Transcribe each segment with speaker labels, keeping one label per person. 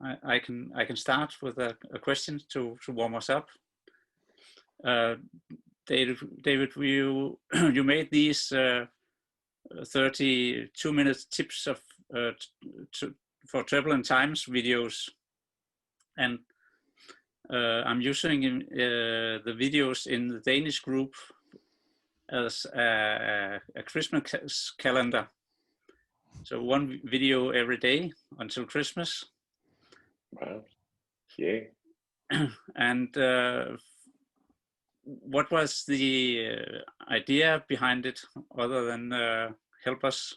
Speaker 1: I can start with a question to warm us up. David, you made these 32-minute tips of for turbulent times videos, and I'm using the videos in the Danish group as a Christmas calendar. So one video every day until Christmas.
Speaker 2: Wow. Yeah.
Speaker 1: And what was the idea behind it, other than help us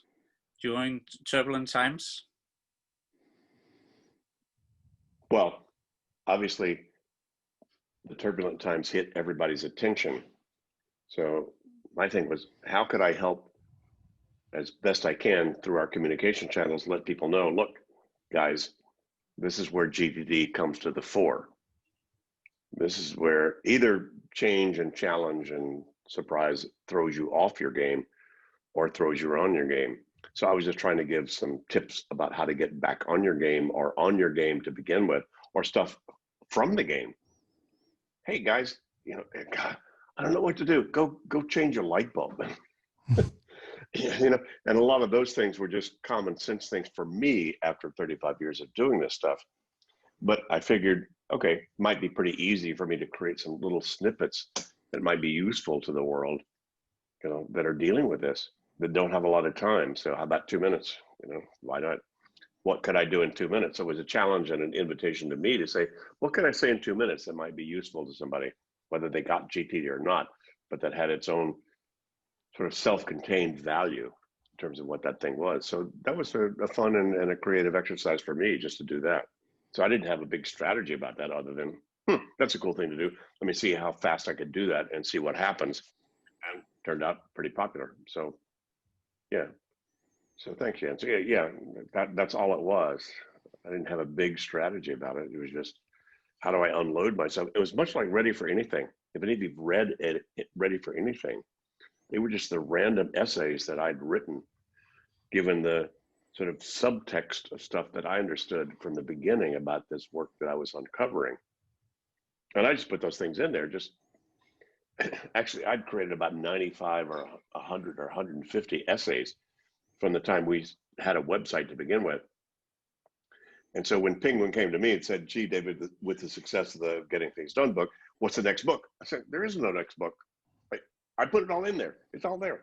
Speaker 1: during turbulent times?
Speaker 2: Well, obviously, the turbulent times hit everybody's attention. So my thing was, how could I help as best I can through our communication channels, let people know, look, guys, this is where GTD comes to the fore. This is where either change and challenge and surprise throws you off your game or throws you on your game. So I was just trying to give some tips about how to get back on your game or on your game to begin with, or stuff from the game. Hey guys, you know, God, I don't know what to do. Go change your light bulb. You know, and a lot of those things were just common sense things for me after 35 years of doing this stuff. But I figured, okay, it might be pretty easy for me to create some little snippets that might be useful to the world, you know, that are dealing with this, that don't have a lot of time. So how about 2 minutes? You know, why not? What could I do in 2 minutes? So it was a challenge and an invitation to me to say, what can I say in 2 minutes that might be useful to somebody, whether they got GTD or not, but that had its own sort of self-contained value in terms of what that thing was. So that was a fun and a creative exercise for me just to do that. So I didn't have a big strategy about that other than, that's a cool thing to do. Let me see how fast I could do that and see what happens. And it turned out pretty popular. So yeah. So thanks, Jan. So yeah, that's all it was. I didn't have a big strategy about it. It was just, how do I unload myself? It was much like Ready for Anything. If any of you've read Ready for Anything, they were just the random essays that I'd written, given the sort of subtext of stuff that I understood from the beginning about this work that I was uncovering. And I just put those things in there. Just actually, I'd created about 95 or 100 or 150 essays from the time we had a website to begin with. And so when Penguin came to me and said, gee, David, with the success of the Getting Things Done book, what's the next book? I said, there is no next book. I put it all in there. It's all there.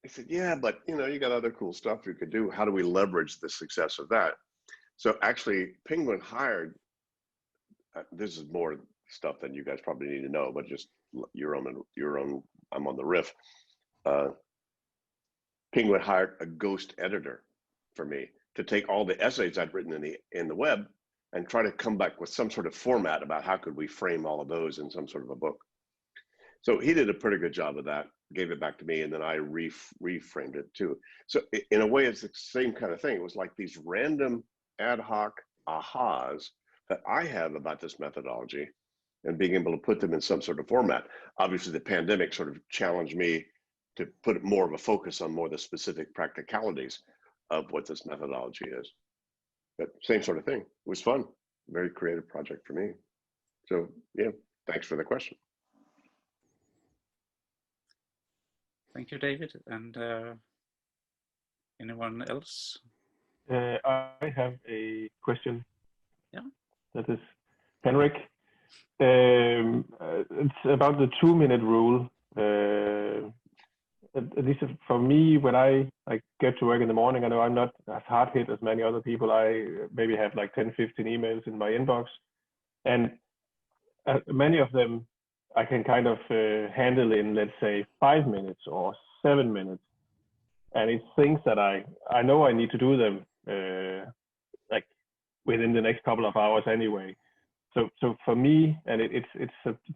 Speaker 2: I said, yeah, but you know, you got other cool stuff you could do. How do we leverage the success of that? So actually, Penguin hired, this is more stuff than you guys probably need to know, but just your own, I'm on the riff. Penguin hired a ghost editor for me to take all the essays I'd written in the web and try to come back with some sort of format about how could we frame all of those in some sort of a book. So he did a pretty good job of that, gave it back to me, and then I reframed it too. So in a way, it's the same kind of thing. It was like these random ad hoc ahas that I have about this methodology and being able to put them in some sort of format. Obviously, the pandemic sort of challenged me to put more of a focus on more of the specific practicalities of what this methodology is. But same sort of thing. It was fun. Very creative project for me. So yeah, thanks for the question.
Speaker 1: Thank you, David. And anyone else?
Speaker 3: I have a question.
Speaker 1: Yeah.
Speaker 3: That is Henrik. It's about the 2-minute rule. At least for me, when I get to work in the morning, I know I'm not as hard hit as many other people. I maybe have like 10, 15 emails in my inbox. And many of them I can kind of handle in, let's say, 5 minutes or 7 minutes. And it's things that I know I need to do them like within the next couple of hours anyway. So for me, and it's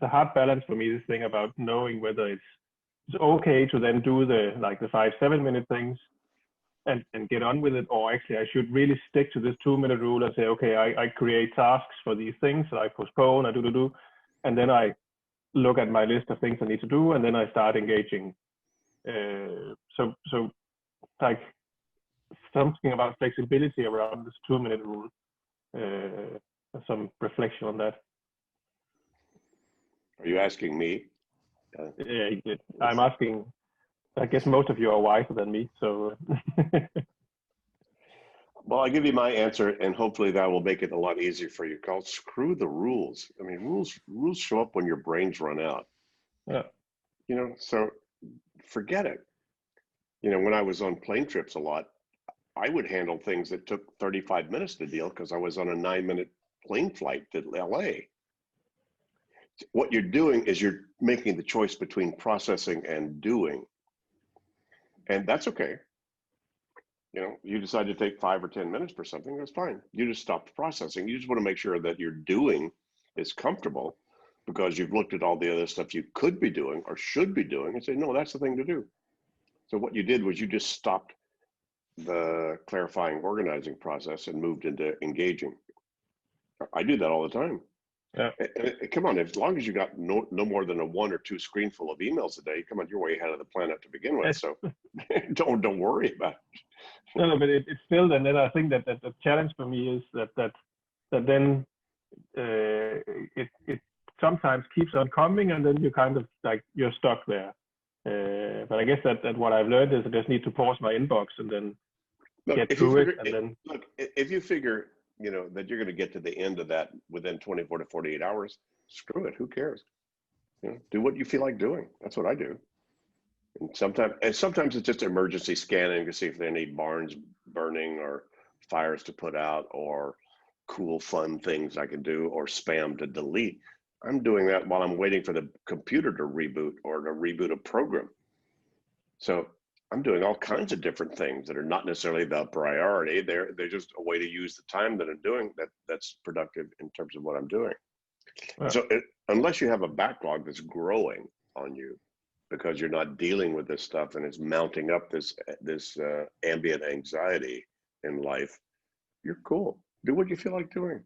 Speaker 3: a hard balance for me, this thing about knowing whether it's okay to then do the 5-7 minute things and get on with it, or actually I should really stick to this 2-minute rule and say, okay, I create tasks for these things that I postpone, I do, and then I look at my list of things I need to do, and then I start engaging. So like something about flexibility around this 2-minute rule. some reflection on that.
Speaker 2: Are you asking me?
Speaker 3: Yeah, I'm asking. I guess most of you are wiser than me, so.
Speaker 2: Well, I'll give you my answer, and hopefully that will make it a lot easier for you. Called screw the rules. I mean, rules show up when your brains run out.
Speaker 3: Yeah.
Speaker 2: You know, so forget it. You know, when I was on plane trips a lot, I would handle things that took 35 minutes to deal because I was on a 9-minute plane flight to LA. What you're doing is you're making the choice between processing and doing. And that's okay. You know, you decide to take 5 or 10 minutes for something, that's fine. You just stopped processing. You just want to make sure that your doing is comfortable because you've looked at all the other stuff you could be doing or should be doing and say, no, that's the thing to do. So what you did was you just stopped the clarifying organizing process and moved into engaging. I do that all the time.
Speaker 3: Yeah.
Speaker 2: And come on, as long as you got no more than a 1 or 2 screenful of emails a day, come on, you're way ahead of the planet to begin with. So don't worry about it.
Speaker 3: No, but it's still, and then I think that the challenge for me is that then it sometimes keeps on coming, and then you kind of like you're stuck there. But I guess that what I've learned is I just need to pause my inbox and then get through it, and then
Speaker 2: look, if you figure, you know, that you're going to get to the end of that within 24 to 48 hours, screw it. Who cares? You know, do what you feel like doing. That's what I do. And sometimes it's just emergency scanning to see if there are any barns burning or fires to put out or cool, fun things I can do or spam to delete. I'm doing that while I'm waiting for the computer to reboot or to reboot a program. So I'm doing all kinds of different things that are not necessarily the priority. They're just a way to use the time that I'm doing that's productive in terms of what I'm doing.
Speaker 3: Yeah.
Speaker 2: So unless you have a backlog that's growing on you because you're not dealing with this stuff and it's mounting up this ambient anxiety in life, you're cool. Do what you feel like doing.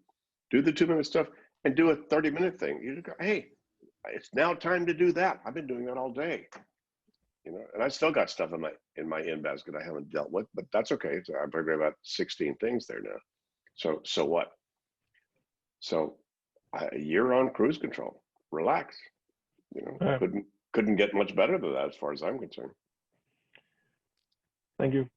Speaker 2: Do the 2-minute stuff and do a 30-minute thing. You just go, hey, it's now time to do that. I've been doing that all day. You know, and I still got stuff in my in basket I haven't dealt with, but that's okay. I've probably about 16 things there now. So what? So you're on cruise control. Relax. You know, couldn't get much better than that as far as I'm concerned.
Speaker 3: Thank you.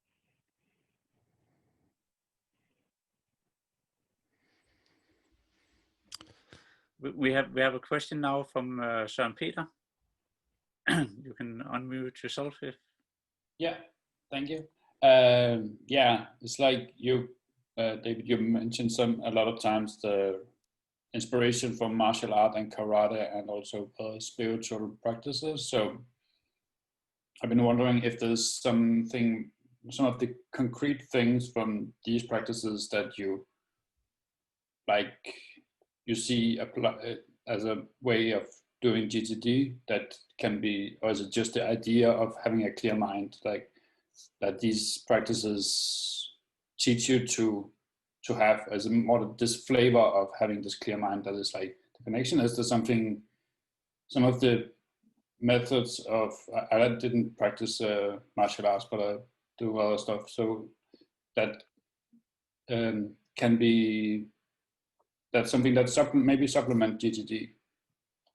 Speaker 1: We have a question now from Søren Peter. You can unmute yourself if.
Speaker 4: Yeah, thank you. Yeah, it's like you, David, you mentioned a lot of times the inspiration from martial art and karate and also spiritual practices. So I've been wondering if there's some of the concrete things from these practices that you see apply as a way of doing GTD that can be, or is it just the idea of having a clear mind, like that these practices teach you to have as a more this flavor of having this clear mind that is like the connection? Is there something, some of the methods of, I didn't practice martial arts, but I do other stuff, so that can be, that's something that maybe supplement GTD.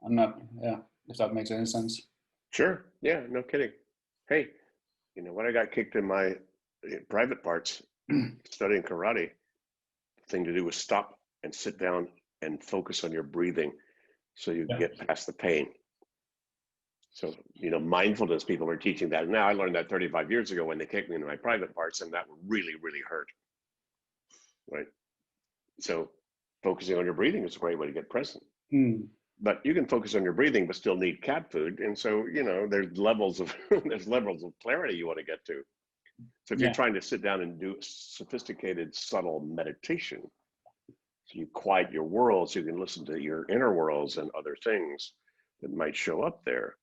Speaker 4: I'm not, yeah, if that makes any sense.
Speaker 2: Sure. Yeah, no kidding. Hey, you know, when I got kicked in my private parts studying karate, the thing to do was stop and sit down and focus on your breathing so you get past the pain. So, you know, mindfulness, people were teaching that. Now I learned that 35 years ago when they kicked me into my private parts, and that would really, really hurt. Right. So focusing on your breathing is a great way to get present. But you can focus on your breathing, but still need cat food. And so, you know, there's levels of clarity you want to get to. So if you're trying to sit down and do sophisticated, subtle meditation, so you quiet your world so you can listen to your inner worlds and other things that might show up there,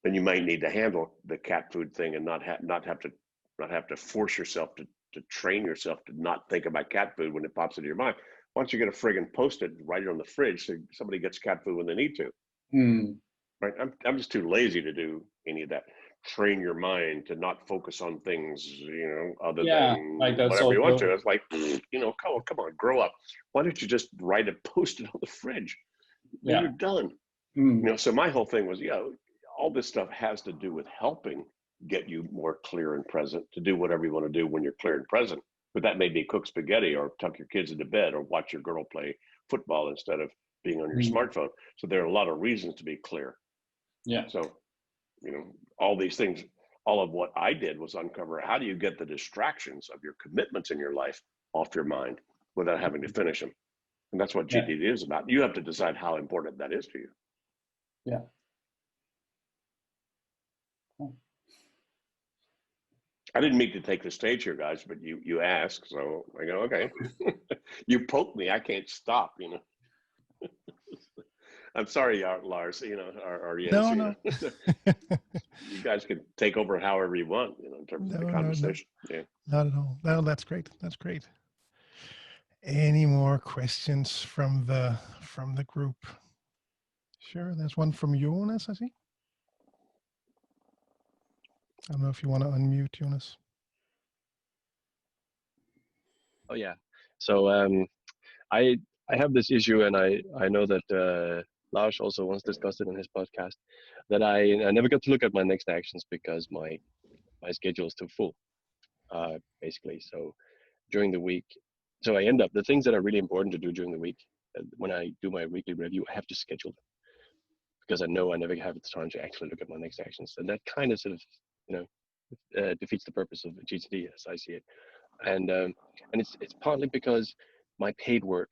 Speaker 2: then you might need to handle the cat food thing and not have to force yourself to train yourself to not think about cat food when it pops into your mind. Why don't you get a friggin' Post-it, write it on the fridge so somebody gets cat food when they need to. Right? I'm just too lazy to do any of that. train your mind to not focus on things, other
Speaker 4: Yeah,
Speaker 2: than
Speaker 4: like that's
Speaker 2: whatever you want
Speaker 4: also,
Speaker 2: to. It's like, come on, grow up. Why don't you just write a post-it on the fridge? Then
Speaker 4: yeah.
Speaker 2: you're done. So my whole thing was, all this stuff has to do with helping get you more clear and present to do whatever you want to do when you're clear and present. But that may be cook spaghetti or tuck your kids into bed or watch your girl play football instead of being on your smartphone. So there are a lot of reasons to be clear.
Speaker 4: Yeah.
Speaker 2: So, all these things, all of what I did was uncover how do you get the distractions of your commitments in your life off your mind without having to finish them. And that's what GTD is about. You have to decide how important that is to you.
Speaker 4: Yeah.
Speaker 2: I didn't mean to take the stage here, guys, but you asked, so I go, okay. You poke me, I can't stop, I'm sorry, Lars, or Jens,
Speaker 5: No.
Speaker 2: You guys can take over however you want, in terms of the conversation.
Speaker 5: No.
Speaker 2: Yeah.
Speaker 5: Not at all. No, that's great. That's great. Any more questions from the group? Sure, there's one from Jonas, I see. I don't know if you want to unmute, Jonas.
Speaker 6: Oh yeah. So I have this issue, and I know that Lars also once discussed it in his podcast, that I never get to look at my next actions because my schedule is too full, basically. So during the week, so I end up the things that are really important to do during the week. When I do my weekly review, I have to schedule them because I know I never have the time to actually look at my next actions, and that kind of sort of defeats the purpose of GTD as I see it. And it's partly because my paid work,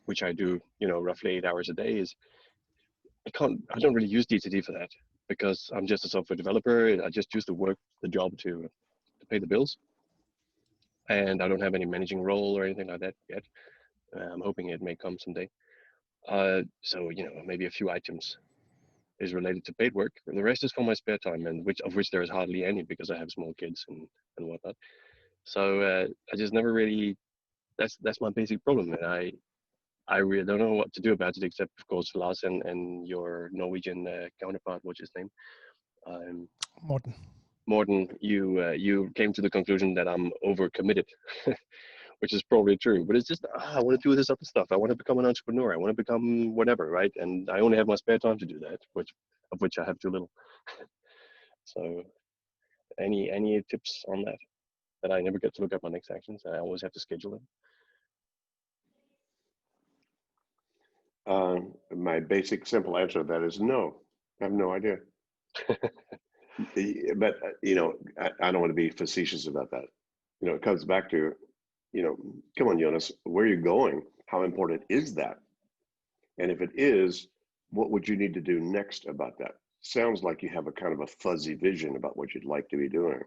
Speaker 6: which I do, roughly 8 hours a day, is I don't really use GTD for that because I'm just a software developer. I just use the job to pay the bills, and I don't have any managing role or anything like that yet. I'm hoping it may come someday. So maybe a few items is related to paid work. The rest is for my spare time, and which there is hardly any because I have small kids and whatnot. So I just never really. That's my basic problem, and I really don't know what to do about it, except of course Lars and your Norwegian counterpart, what's his name? Morten, you came to the conclusion that I'm overcommitted, which is probably true. But it's just I want to do this other stuff. I want to become an entrepreneur. I want to become whatever, right? And I only have my spare time to do that, of which I have too little. So, any tips on that? That I never get to look at my next actions. I always have to schedule them.
Speaker 2: My basic, simple answer to that is no. I have no idea. But I don't want to be facetious about that. It comes back to, come on, Jonas, where are you going? How important is that? And if it is, what would you need to do next about that? Sounds like you have a kind of a fuzzy vision about what you'd like to be doing.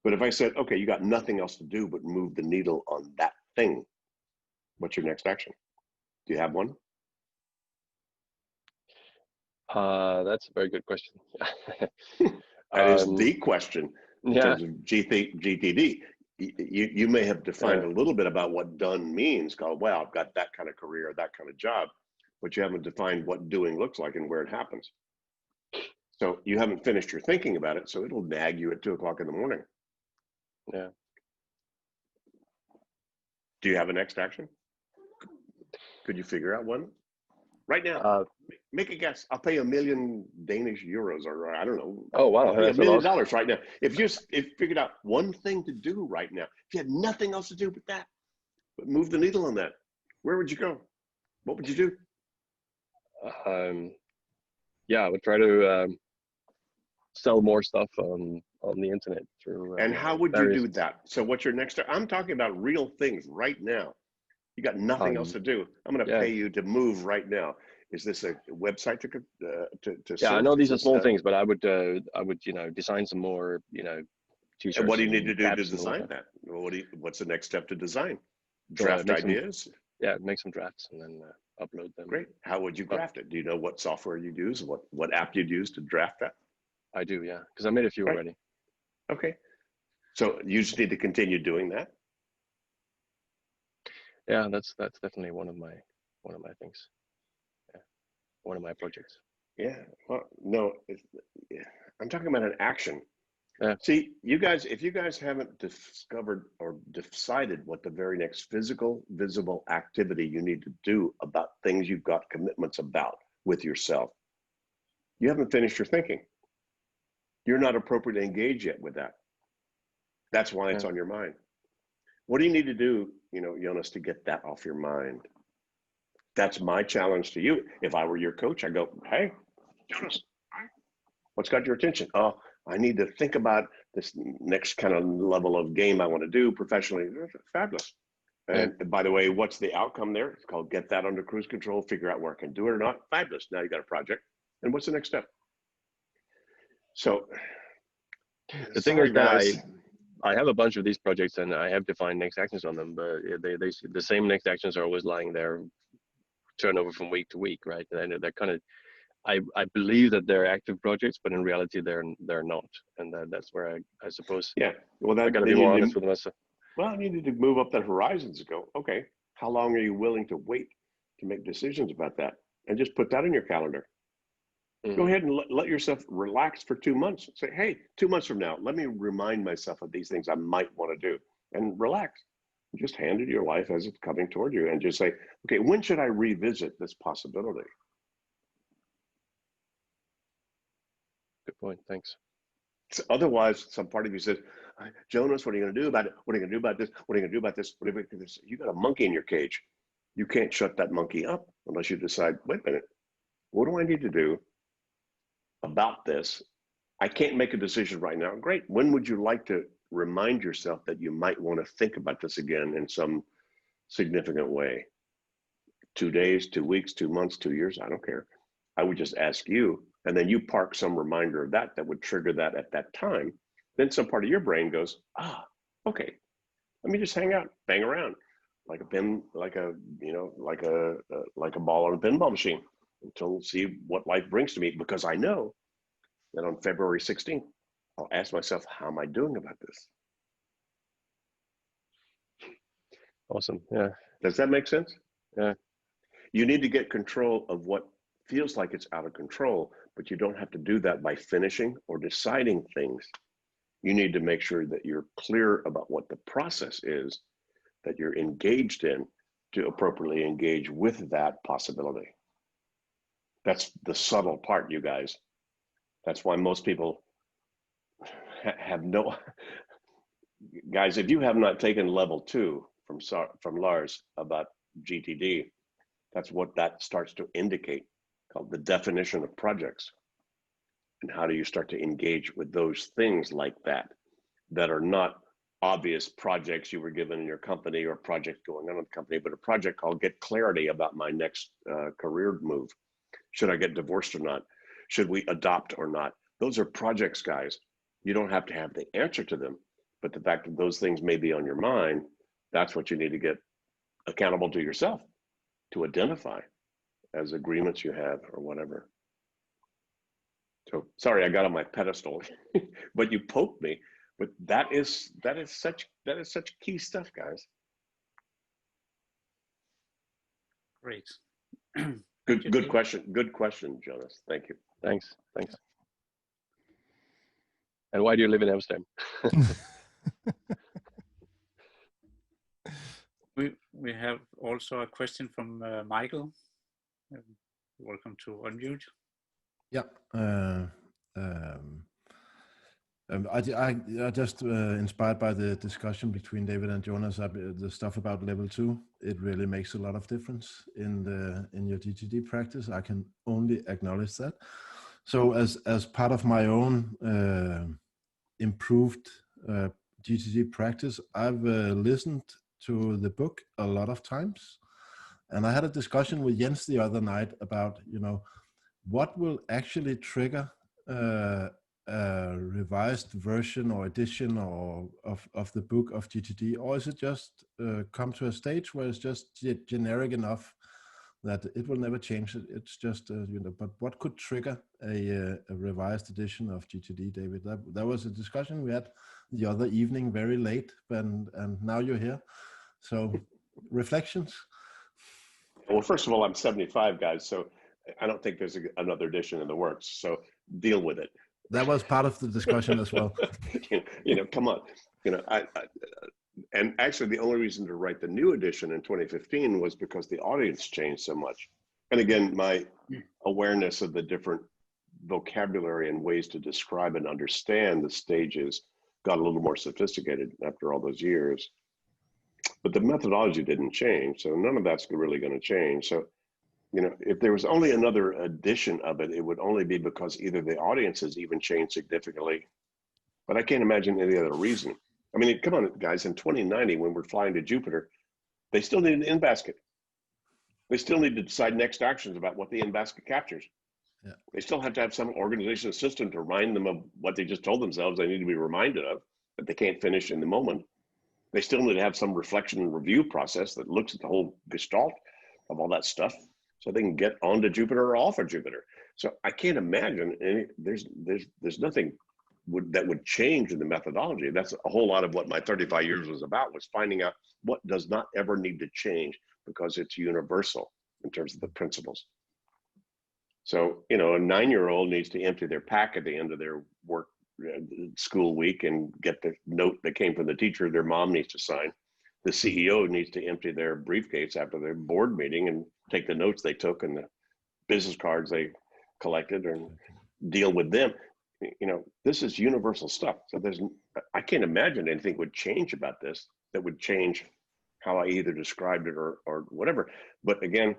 Speaker 2: But if I said, okay, you got nothing else to do but move the needle on that thing, what's your next action? Do you have one?
Speaker 6: That's a very good question.
Speaker 2: That is the question in terms of GTD. You may have defined a little bit about what done means, called, wow, I've got that kind of career, that kind of job, but you haven't defined what doing looks like and where it happens. So you haven't finished your thinking about it, so it'll nag you at 2 o'clock in the morning.
Speaker 6: Yeah.
Speaker 2: Do you have a next action? Could you figure out one? Right now, make a guess. I'll pay $1 million Danish euros, or I don't know.
Speaker 6: Oh wow,
Speaker 2: I'll pay $1 million right now. If you figured out one thing to do right now, if you had nothing else to do but that, but move the needle on that, where would you go? What would you do?
Speaker 6: Yeah, I would try to sell more stuff on the internet through.
Speaker 2: And how would you do that? So what's your next? I'm talking about real things right now. You got nothing else to do. I'm going to pay you to move right now. Is this a website to
Speaker 6: yeah, I know these are small things, but I would design some more t-shirts.
Speaker 2: And what do you need to do to design that? What's the next step to design? Draft ideas?
Speaker 6: Make some drafts and then upload them.
Speaker 2: Great. How would you draft it? Do you know what software you'd use? What app you'd use to draft that?
Speaker 6: I do, yeah, because I made a few already.
Speaker 2: Okay. So you just need to continue doing that.
Speaker 6: Yeah, that's definitely one of my things. Yeah, one of my projects.
Speaker 2: Yeah. Well, no, I'm talking about an action.
Speaker 6: Yeah.
Speaker 2: See, you guys, if you guys haven't discovered or decided what the very next physical, visible activity you need to do about things you've got commitments about with yourself, you haven't finished your thinking. You're not appropriately engaged yet with that. That's why it's on your mind. What do you need to do, Jonas, to get that off your mind? That's my challenge to you. If I were your coach, I go, hey, Jonas, what's got your attention? Oh, I need to think about this next kind of level of game I want to do professionally. Fabulous. And by the way, what's the outcome there? It's called get that under cruise control, figure out where I can do it or not. Fabulous. Now you got a project. And what's the next step? So
Speaker 6: the thing is that I have a bunch of these projects and I have defined next actions on them, but the same next actions are always lying there, turnover from week to week, right? And they're kind of, I believe that they're active projects, but in reality they're not, and that's where I suppose.
Speaker 2: Yeah. Well,
Speaker 6: I got to be more honest with myself.
Speaker 2: Well, you need to move up that horizons and go, okay, how long are you willing to wait to make decisions about that? And just put that in your calendar. Go ahead and let yourself relax for 2 months. Say, hey, 2 months from now, let me remind myself of these things I might want to do, and relax. Just hand it your life as it's coming toward you and just say, okay, when should I revisit this possibility?
Speaker 6: Good point. Thanks.
Speaker 2: So otherwise, some part of you says, Jonas, what are you going to do about it? What are you going to do about this? What are you going to do about this? What are you going to do this? You got a monkey in your cage. You can't shut that monkey up unless you decide, wait a minute, what do I need to do about this? I can't make a decision right now. Great. When would you like to remind yourself that you might want to think about this again in some significant way? 2 days, 2 weeks, 2 months, 2 years, I don't care. I would just ask you, and then you park some reminder of that would trigger that at that time. Then some part of your brain goes, okay, let me just hang out, bang around like a ball on a pinball machine until see what life brings to me, because I know that on February 16th, I'll ask myself, how am I doing about this?
Speaker 6: Awesome. Yeah.
Speaker 2: Does that make sense?
Speaker 6: Yeah.
Speaker 2: You need to get control of what feels like it's out of control, but you don't have to do that by finishing or deciding things. You need to make sure that you're clear about what the process is that you're engaged in to appropriately engage with that possibility. That's the subtle part, you guys. That's why most people have no, guys, if you have not taken level 2 from Lars about GTD, that's what that starts to indicate, called the definition of projects. And how do you start to engage with those things like that are not obvious projects you were given in your company or projects going on in the company, but a project called get clarity about my next career move. Should I get divorced or not? Should we adopt or not? Those are projects, guys. You don't have to have the answer to them, but the fact that those things may be on your mind, that's what you need to get accountable to yourself to identify as agreements you have or whatever. So sorry, I got on my pedestal, but you poked me. But that is such key stuff, guys.
Speaker 1: Great.
Speaker 2: Good question. Good question, Jonas. Thank you.
Speaker 6: Thanks. And why do you live in Amsterdam?
Speaker 1: We have also a question from Michael. Welcome to unmute.
Speaker 7: Yeah. I just inspired by the discussion between David and Jonas, the stuff about level 2. It really makes a lot of difference in your GTD practice. I can only acknowledge that. So as part of my own improved GTD practice, I've listened to the book a lot of times, and I had a discussion with Jens the other night about what will actually trigger a revised version or edition of the book of GTD, or is it just come to a stage where it's just generic enough that it will never change it? It's just but what could trigger a revised edition of GTD, David? That was a discussion we had the other evening, very late, and now you're here. So reflections.
Speaker 2: Well, first of all, I'm 75, guys, so I don't think there's another edition in the works. So deal with it.
Speaker 7: That was part of the discussion as well.
Speaker 2: Come on. And actually, the only reason to write the new edition in 2015 was because the audience changed so much. And again, my awareness of the different vocabulary and ways to describe and understand the stages got a little more sophisticated after all those years. But the methodology didn't change, so none of that's really going to change. So, if there was only another edition of it, it would only be because either the audience has even changed significantly, but I can't imagine any other reason. I mean, come on, guys, in 2090, when we're flying to Jupiter, they still need an in-basket. They still need to decide next actions about what the in-basket captures.
Speaker 7: Yeah.
Speaker 2: They still have to have some organizational system to remind them of what they just told themselves they need to be reminded of, that they can't finish in the moment. They still need to have some reflection and review process that looks at the whole gestalt of all that stuff so they can get onto Jupiter or off of Jupiter. So I can't imagine there's nothing that would change in the methodology. That's a whole lot of what my 35 years was about, was finding out what does not ever need to change because it's universal in terms of the principles. So, a 9-year-old needs to empty their pack at the end of their work school week and get the note that came from the teacher their mom needs to sign. The CEO needs to empty their briefcase after their board meeting and take the notes they took and the business cards they collected and deal with them. This is universal stuff. So I can't imagine anything would change about this that would change how I either described it or whatever. But again,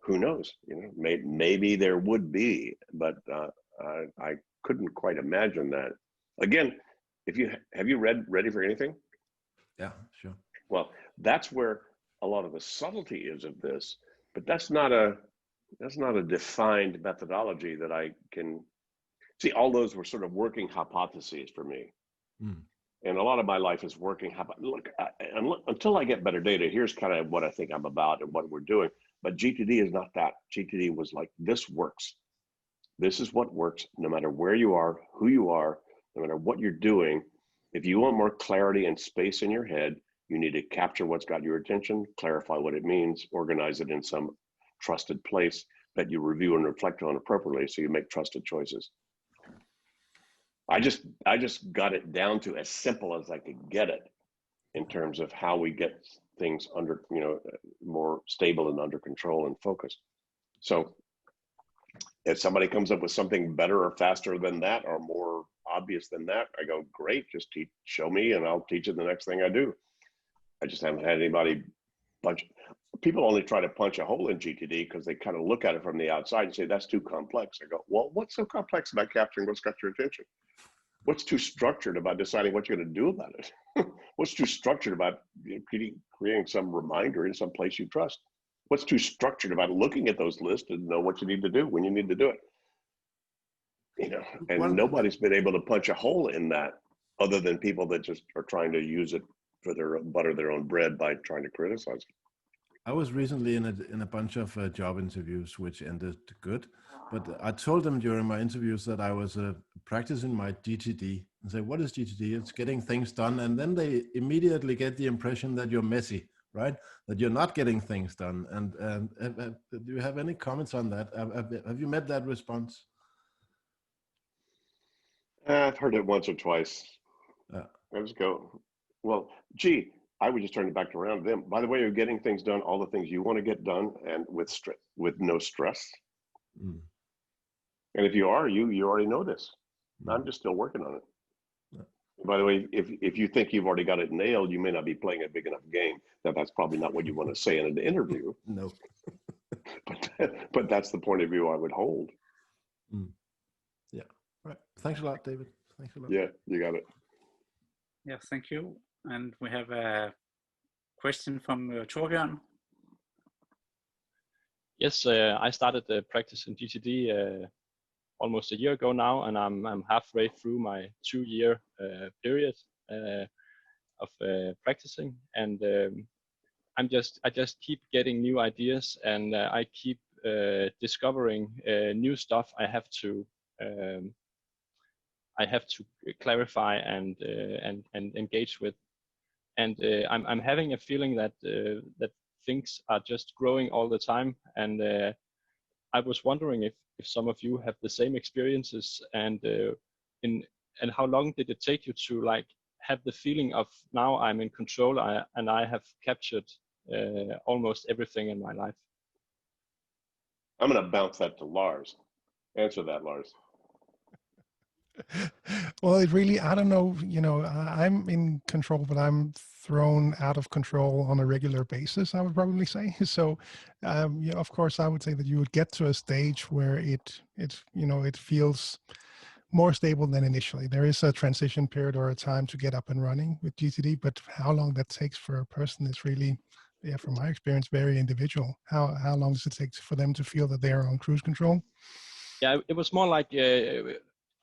Speaker 2: who knows? Maybe there would be, but I couldn't quite imagine that. Again, have you read Ready for Anything?
Speaker 7: Yeah, sure.
Speaker 2: Well, that's where a lot of the subtlety is of this, but that's not a defined methodology that I can see. All those were sort of working hypotheses for me. And a lot of my life is working. Look, until I get better data, here's kind of what I think I'm about and what we're doing. But GTD is not that. GTD was like, this works. This is what works, no matter where you are, who you are, no matter what you're doing. If you want more clarity and space in your head, you need to capture what's got your attention, clarify what it means, organize it in some trusted place that you review and reflect on appropriately so you make trusted choices. I just got it down to as simple as I could get it in terms of how we get things under, more stable and under control and focused. So if somebody comes up with something better or faster than that or more obvious than that, I go, great, just show me and I'll teach it the next thing I do. I just haven't had anybody people only try to punch a hole in GTD because they kind of look at it from the outside and say, that's too complex. I go, well, what's so complex about capturing what's got your attention? What's too structured about deciding what you're going to do about it? What's too structured about creating some reminder in some place you trust? What's too structured about looking at those lists and know what you need to do when you need to do it? And nobody's been able to punch a hole in that other than people that just are trying to use it for butter their own bread by trying to criticize it.
Speaker 7: I was recently in a bunch of job interviews, which ended good. But I told them during my interviews that I was practicing my GTD and say, what is GTD? It's getting things done. And then they immediately get the impression that you're messy, right? That you're not getting things done. And do you have any comments on that? Have you met that response?
Speaker 2: I've heard it once or twice. I just go, well, gee, I would just turn it back around to them. By the way, you're getting things done, all the things you want to get done, and with no stress. And if you are, you already know this. I'm just still working on it. By the way, if you think you've already got it nailed, you may not be playing a big enough game. That's probably not what you want to say in an interview.
Speaker 7: No.
Speaker 2: but that's the point of view I would hold.
Speaker 7: Yeah. Right. Thanks a lot, David. Thanks a lot.
Speaker 2: Yeah, you got it.
Speaker 1: Yeah, thank you. And we have a question from Torbjørn.
Speaker 6: Yes, I started practicing GTD almost a year ago now, and I'm halfway through my 2-year period of practicing, and I just keep getting new ideas, and I keep discovering new stuff I have to clarify and engage with, and I'm having a feeling that that things are just growing all the time, and I was wondering if some of you have the same experiences, and how long did it take you to like have the feeling of now I'm in control and I have captured almost everything in my life?
Speaker 2: I'm going to bounce that to Lars. Answer that, Lars.
Speaker 5: Well, it really, I don't know, I'm in control, but I'm thrown out of control on a regular basis, I would probably say. So, yeah, of course, I would say that you would get to a stage where it feels more stable than initially. There is a transition period or a time to get up and running with GTD, but how long that takes for a person is really, yeah, from my experience, very individual. How long does it take for them to feel that they are on cruise control?
Speaker 6: Yeah, it was more like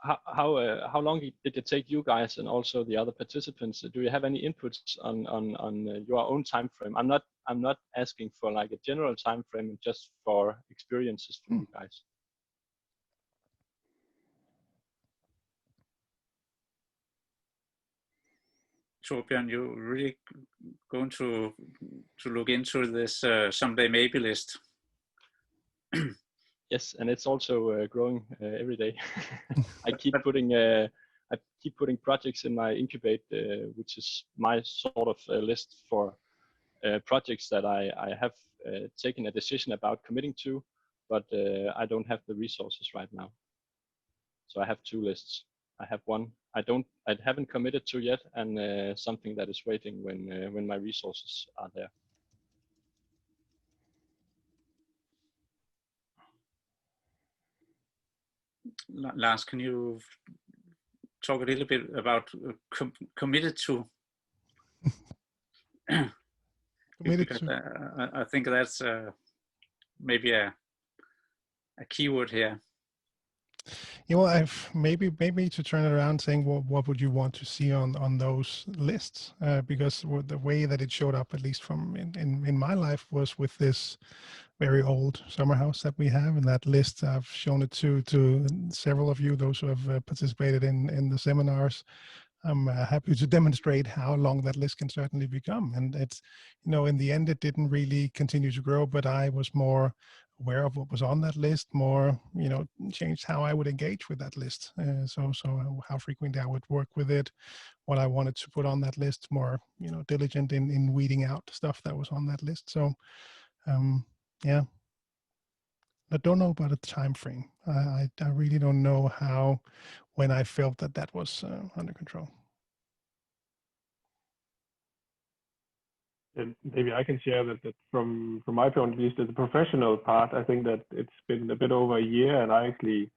Speaker 6: how long did it take you guys and also the other participants? Do you have any inputs on your own time frame? I'm not asking for like a general time frame, just for experiences from you guys.
Speaker 1: Torbjørn, you really going to look into this someday maybe list.
Speaker 6: Yes, and it's also growing every day. I keep putting projects in my incubate, which is my sort of list for projects that I have taken a decision about committing to, but I don't have the resources right now. So I have two lists. I have one I haven't committed to yet, and something that is waiting when my resources are there.
Speaker 1: Lars, can you talk a little bit about committed to?
Speaker 5: Committed
Speaker 1: Because
Speaker 5: to.
Speaker 1: I think that's maybe a keyword here.
Speaker 5: Yeah, well, I've maybe to turn it around, saying, well, what would you want to see on those lists? Because the way that it showed up, at least from in my life, was with this very old summer house that we have. And that list, I've shown it to several of you, those who have participated in the seminars. I'm happy to demonstrate how long that list can certainly become. And it's, in the end, it didn't really continue to grow, but I was more aware of what was on that list, more, changed how I would engage with that list. So how frequently I would work with it, what I wanted to put on that list, more, diligent in weeding out stuff that was on that list. So, yeah. I don't know about a time frame. I really don't know when I felt that was under control.
Speaker 3: And maybe I can share that from my point of view, the professional part, I think that it's been a bit over a year, and I actually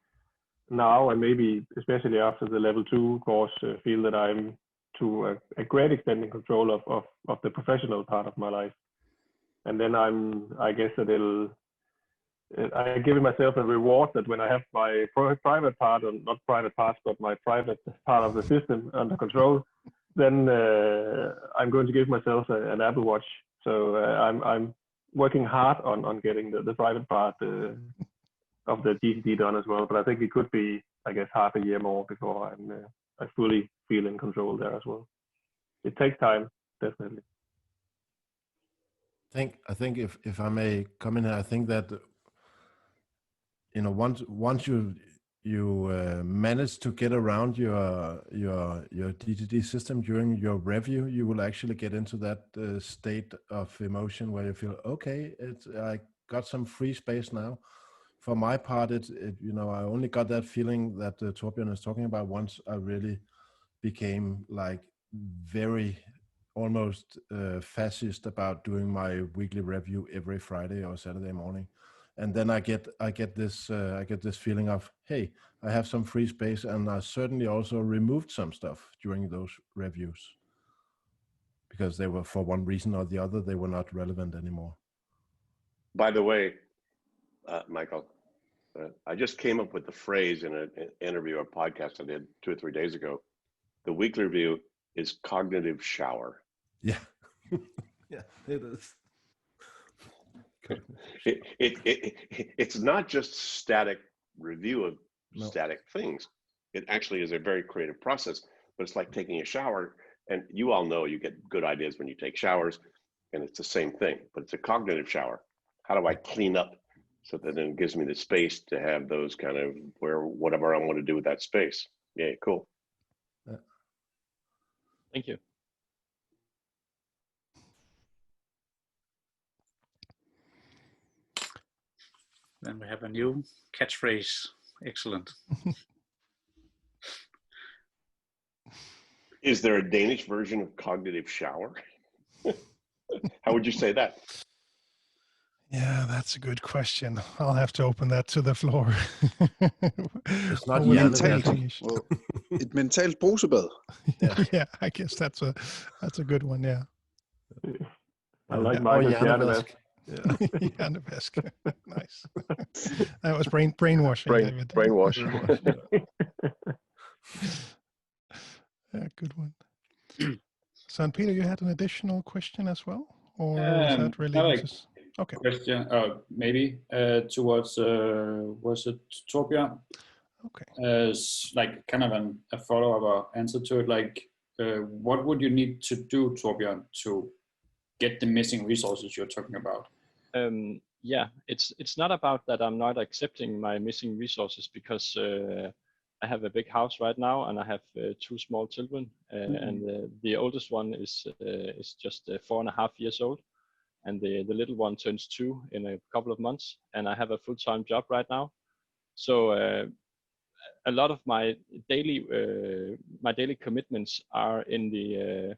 Speaker 3: now, and maybe especially after the level 2 course, feel that I'm to a great extent in control of the professional part of my life. And then I guess that I give myself a reward that when I have my private part, or not private parts, but my private part of the system under control, then I'm going to give myself an Apple Watch. So I'm working hard on getting the private part of the GTD done as well. But I think it could be, I guess, half a year more before I fully feel in control there as well. It takes time, definitely.
Speaker 7: I think if I may come in here, I think that once you manage to get around your GTD system during your review, you will actually get into that state of emotion where you feel, okay, I got some free space now. For my part, I only got that feeling that Torbjørn is talking about once I really became like very almost fascist about doing my weekly review every Friday or Saturday morning. And then I get this feeling of, hey, I have some free space, and I certainly also removed some stuff during those reviews because they were, for one reason or the other, they were not relevant anymore.
Speaker 2: By the way, Michael, I just came up with the phrase in an interview or podcast I did 2 or 3 days ago. The weekly review is cognitive shower.
Speaker 7: Yeah, yeah, it is.
Speaker 2: It's not just static review of static things. It actually is a very creative process, but it's like taking a shower, and you all know you get good ideas when you take showers, and it's the same thing, but it's a cognitive shower. How do I clean up So that then it gives me the space to have those kind of whatever I want to do with that space. Yeah, cool.
Speaker 6: Thank you.
Speaker 1: Then we have a new catchphrase. Excellent.
Speaker 2: Is there a Danish version of cognitive shower? How would you say that?
Speaker 5: Yeah, that's a good question. I'll have to open that to the floor.
Speaker 7: It's not
Speaker 5: What would it
Speaker 7: mentalt.
Speaker 5: be in
Speaker 8: Mentalt.
Speaker 5: Danish?
Speaker 8: Well, et mentalt brusebad.
Speaker 7: Yeah.
Speaker 5: Yeah, I guess that's a good one. Yeah.
Speaker 3: I like
Speaker 7: Oh,
Speaker 3: Michael's
Speaker 7: hjernevask.
Speaker 3: hjernevask.
Speaker 7: Yeah.
Speaker 5: Hjernevask. Nice. That was brainwashing, David.
Speaker 2: Brainwash.
Speaker 5: Yeah, good one. So, and Peter, you had an additional question as well, or was that related to? Okay.
Speaker 4: Question, maybe towards was it Torbjørn?
Speaker 5: Okay.
Speaker 4: Like kind of a follow-up or answer to it. Like, what would you need to do, Torbjørn, to get the missing resources you're talking about?
Speaker 6: Yeah, it's not about that I'm not accepting my missing resources, because I have a big house right now, and I have 2 small children, and the oldest one is just 4.5 years old, and the little one turns 2 in a couple of months, and I have a full-time job right now. So a lot of my daily commitments are in the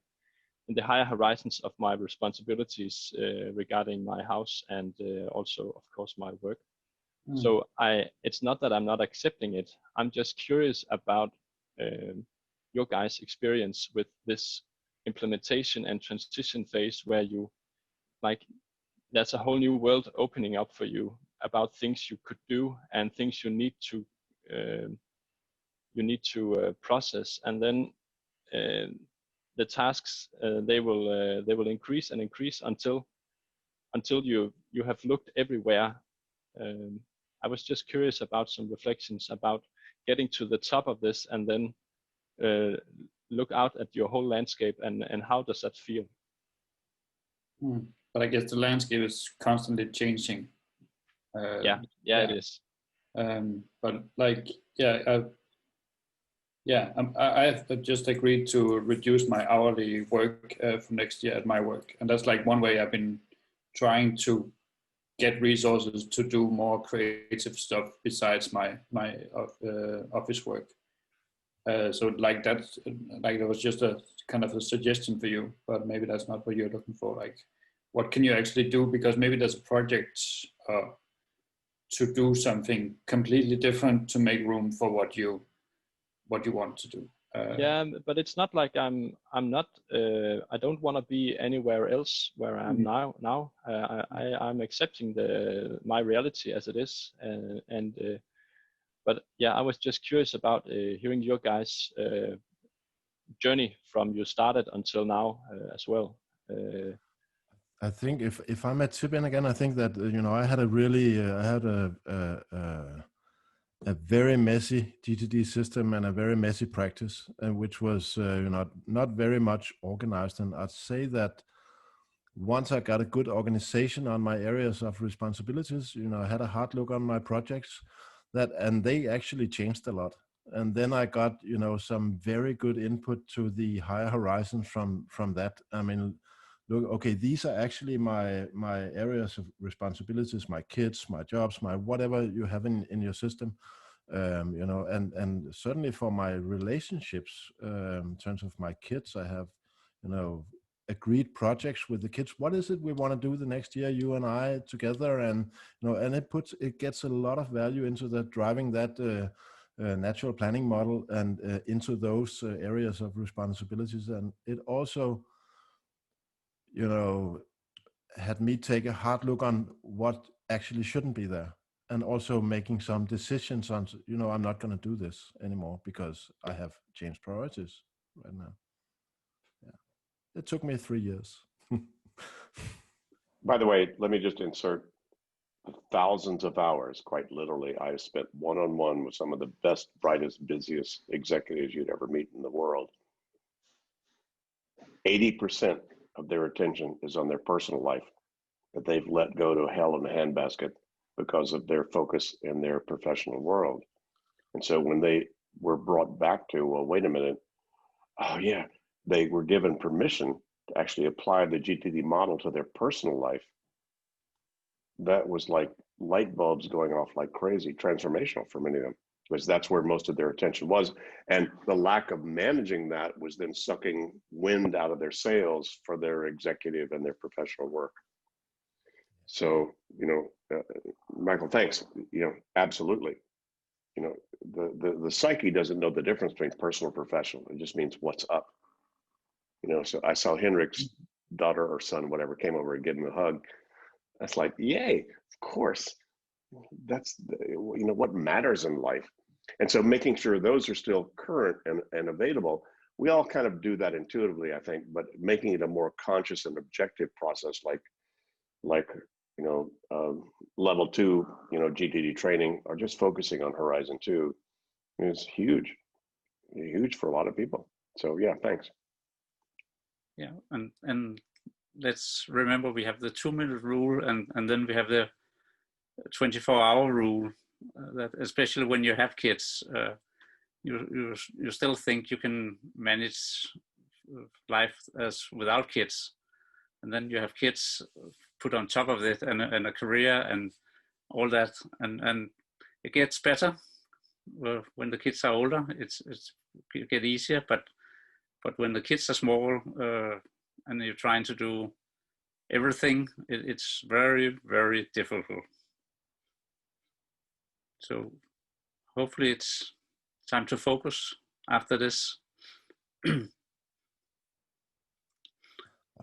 Speaker 6: higher horizons of my responsibilities regarding my house and also, of course, my work. So it's not that I'm not accepting it. I'm just curious about your guys' experience with this implementation and transition phase, where you there's a whole new world opening up for you about things you could do and things you need to process, and then the tasks they will increase and increase until you have looked everywhere. I was just curious about some reflections about getting to the top of this and then look out at your whole landscape, and how does that feel?
Speaker 4: But I guess the landscape is constantly changing.
Speaker 6: Yeah, it is.
Speaker 4: But like, I have just agreed to reduce my hourly work for next year at my work, and that's like one way I've been trying to get resources to do more creative stuff besides my office work. So like that's like, it was just a kind of a suggestion for you, but maybe that's not what you're looking for. Like, what can you actually do? Because maybe there's a project to do something completely different to make room for what you want to do.
Speaker 6: Yeah, but it's not like I'm not. I don't want to be anywhere else where I'm now. I'm accepting my reality as it is, but yeah, I was just curious about hearing your guys' journey from you started until now as well.
Speaker 7: I think if I may chip in again, I think that I had a very messy GTD system and a very messy practice, which was not very much organized. And I'd say that once I got a good organization on my areas of responsibilities, I had a hard look on my projects, and they actually changed a lot. And then I got some very good input to the higher horizon from that. I mean, look, okay, these are actually my areas of responsibilities, my kids, my jobs, my whatever you have in your system, and certainly for my relationships, in terms of my kids, I have, agreed projects with the kids. What is it we want to do the next year, you and I together? And, and it gets a lot of value into that, driving that natural planning model and into those areas of responsibilities. And it also, had me take a hard look on what actually shouldn't be there, and also making some decisions on, I'm not going to do this anymore because I have changed priorities right now. Yeah, it took me 3 years.
Speaker 2: By the way, let me just insert thousands of hours, quite literally. I've spent one-on-one with some of the best, brightest, busiest executives you'd ever meet in the world. 80% of their attention is on their personal life that they've let go to hell in a handbasket because of their focus in their professional world. And so when they were brought back to, well, wait a minute, oh yeah, they were given permission to actually apply the GTD model to their personal life. That was like light bulbs going off like crazy, transformational for many of them, because that's where most of their attention was. And the lack of managing that was then sucking wind out of their sails for their executive and their professional work. So, Michael, thanks. Absolutely. The psyche doesn't know the difference between personal and professional. It just means what's up. So I saw Henrik's daughter or son, whatever, came over and gave him a hug. That's like, yay, of course. That's what matters in life. And so making sure those are still current and available, we all kind of do that intuitively, I think, but making it a more conscious and objective process, like level 2, GTD training, or just focusing on Horizon 2 is huge for a lot of people. So yeah, thanks.
Speaker 1: Yeah, and let's remember we have the 2-minute rule, and then we have the 24-hour rule. That especially when you have kids, you still think you can manage life as without kids, and then you have kids put on top of it, and a career and all that, and it gets better when the kids are older. It get easier, but when the kids are small and you're trying to do everything, it's very, very difficult. So hopefully it's time to focus after this.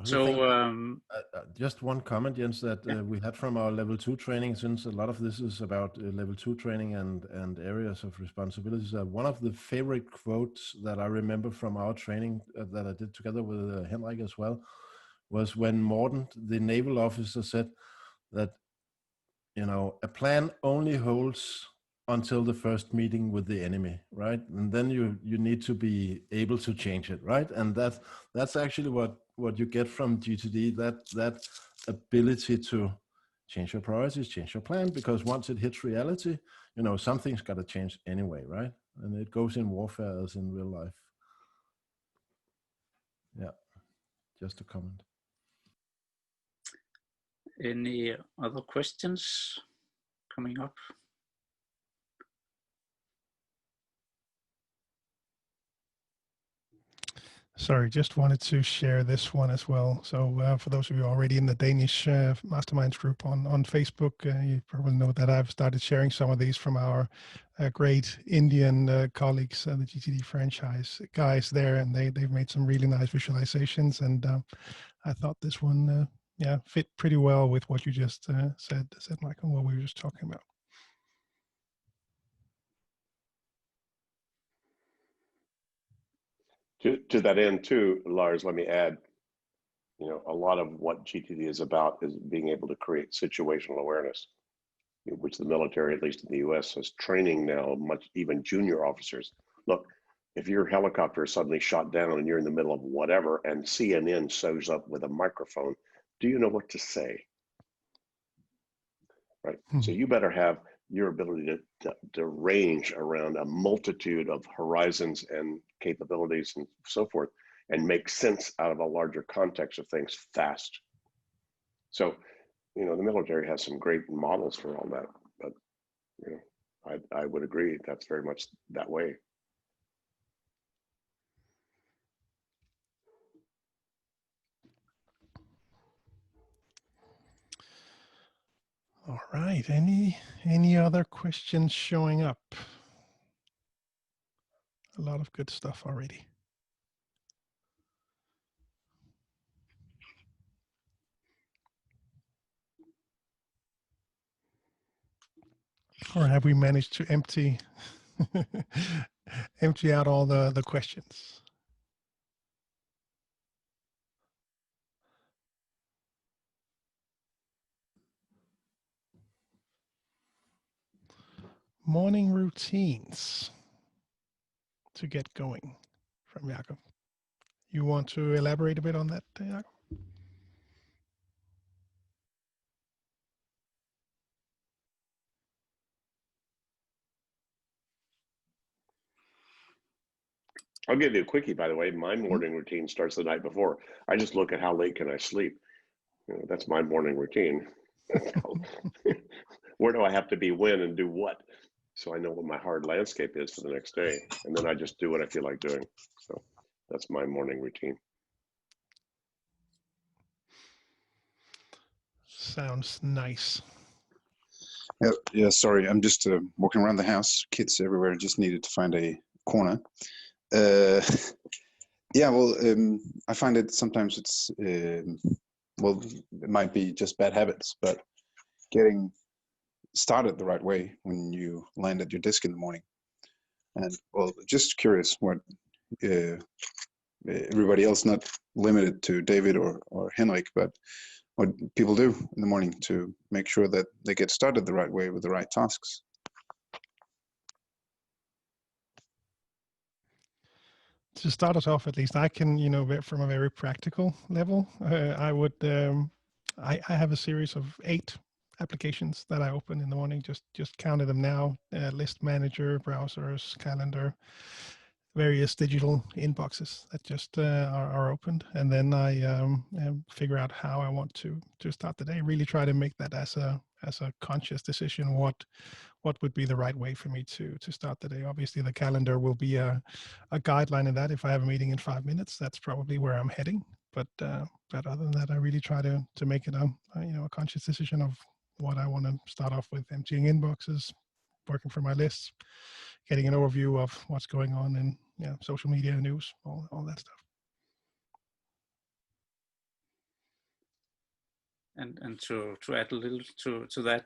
Speaker 1: So
Speaker 7: just one comment, Jens, that we had from our level 2 training, since a lot of this is about level 2 training and areas of responsibilities. One of the favorite quotes that I remember from our training that I did together with Henrik as well was when Morten, the naval officer, said that, a plan only holds until the first meeting with the enemy, right? And then you need to be able to change it, right? And that's actually what you get from GTD, that ability to change your priorities, change your plan, because once it hits reality, something's got to change anyway, right? And it goes in warfare as in real life. Yeah, just a comment.
Speaker 1: Any other questions coming up?
Speaker 5: Sorry, just wanted to share this one as well. So for those of you already in the Danish Masterminds group on Facebook, you probably know that I've started sharing some of these from our great Indian colleagues, the GTD franchise guys there, and they've made some really nice visualizations. And I thought this one, fit pretty well with what you just said, Michael, what we were just talking about.
Speaker 2: To that end too, Lars, let me add, a lot of what GTD is about is being able to create situational awareness, which the military, at least in the US, is training now, even junior officers. Look, if your helicopter is suddenly shot down and you're in the middle of whatever, and CNN shows up with a microphone, do you know what to say? Right. So you better have your ability to range around a multitude of horizons and capabilities and so forth, and make sense out of a larger context of things fast. So, the military has some great models for all that, but I would agree that's very much that way.
Speaker 5: All right. Any other questions showing up? A lot of good stuff already. Or have we managed to empty out all the questions? Morning routines to get going from Jakob. You want to elaborate a bit on that, Jakob? . 。 . 。 . 。 . . . 。 . . . . . . . 。 . . 。 . . . 。 . . . 。 . 。 . 。 . 。 . . 。 . 。 . 。 . 。 . . 。 . . . . 。 . . . 。
Speaker 2: I'll give you a quickie, by the way. My morning routine starts the night before. I just look at how late can I sleep. You know, that's my morning routine. Where do I have to be when and do what? So I know what my hard landscape is for the next day. And then I just do what I feel like doing. So that's my morning routine.
Speaker 5: Sounds nice.
Speaker 8: Yeah, sorry, I'm just walking around the house, kids everywhere, just needed to find a corner. Yeah, well, I find it sometimes it's, well, it might be just bad habits, but getting started the right way when you land at your desk in the morning. And well, just curious what everybody else, not limited to David or Henrik, but what people do in the morning to make sure that they get started the right way with the right tasks.
Speaker 5: To start us off, at least I can, you know, from a very practical level, I would, I have a series of 8 applications that I open in the morning. Just counted them now: list manager, browsers, calendar, various digital inboxes that just are opened, and then I figure out how I want to start the day. Really try to make that as a conscious decision. What would be the right way for me to start the day? Obviously, the calendar will be a guideline in that. If I have a meeting in 5 minutes, that's probably where I'm heading. But other than that, I really try to make it a you know, a conscious decision of what I want to start off with: emptying inboxes, working for my lists, getting an overview of what's going on in, yeah, social media, news, all that stuff.
Speaker 1: And to add a little to that,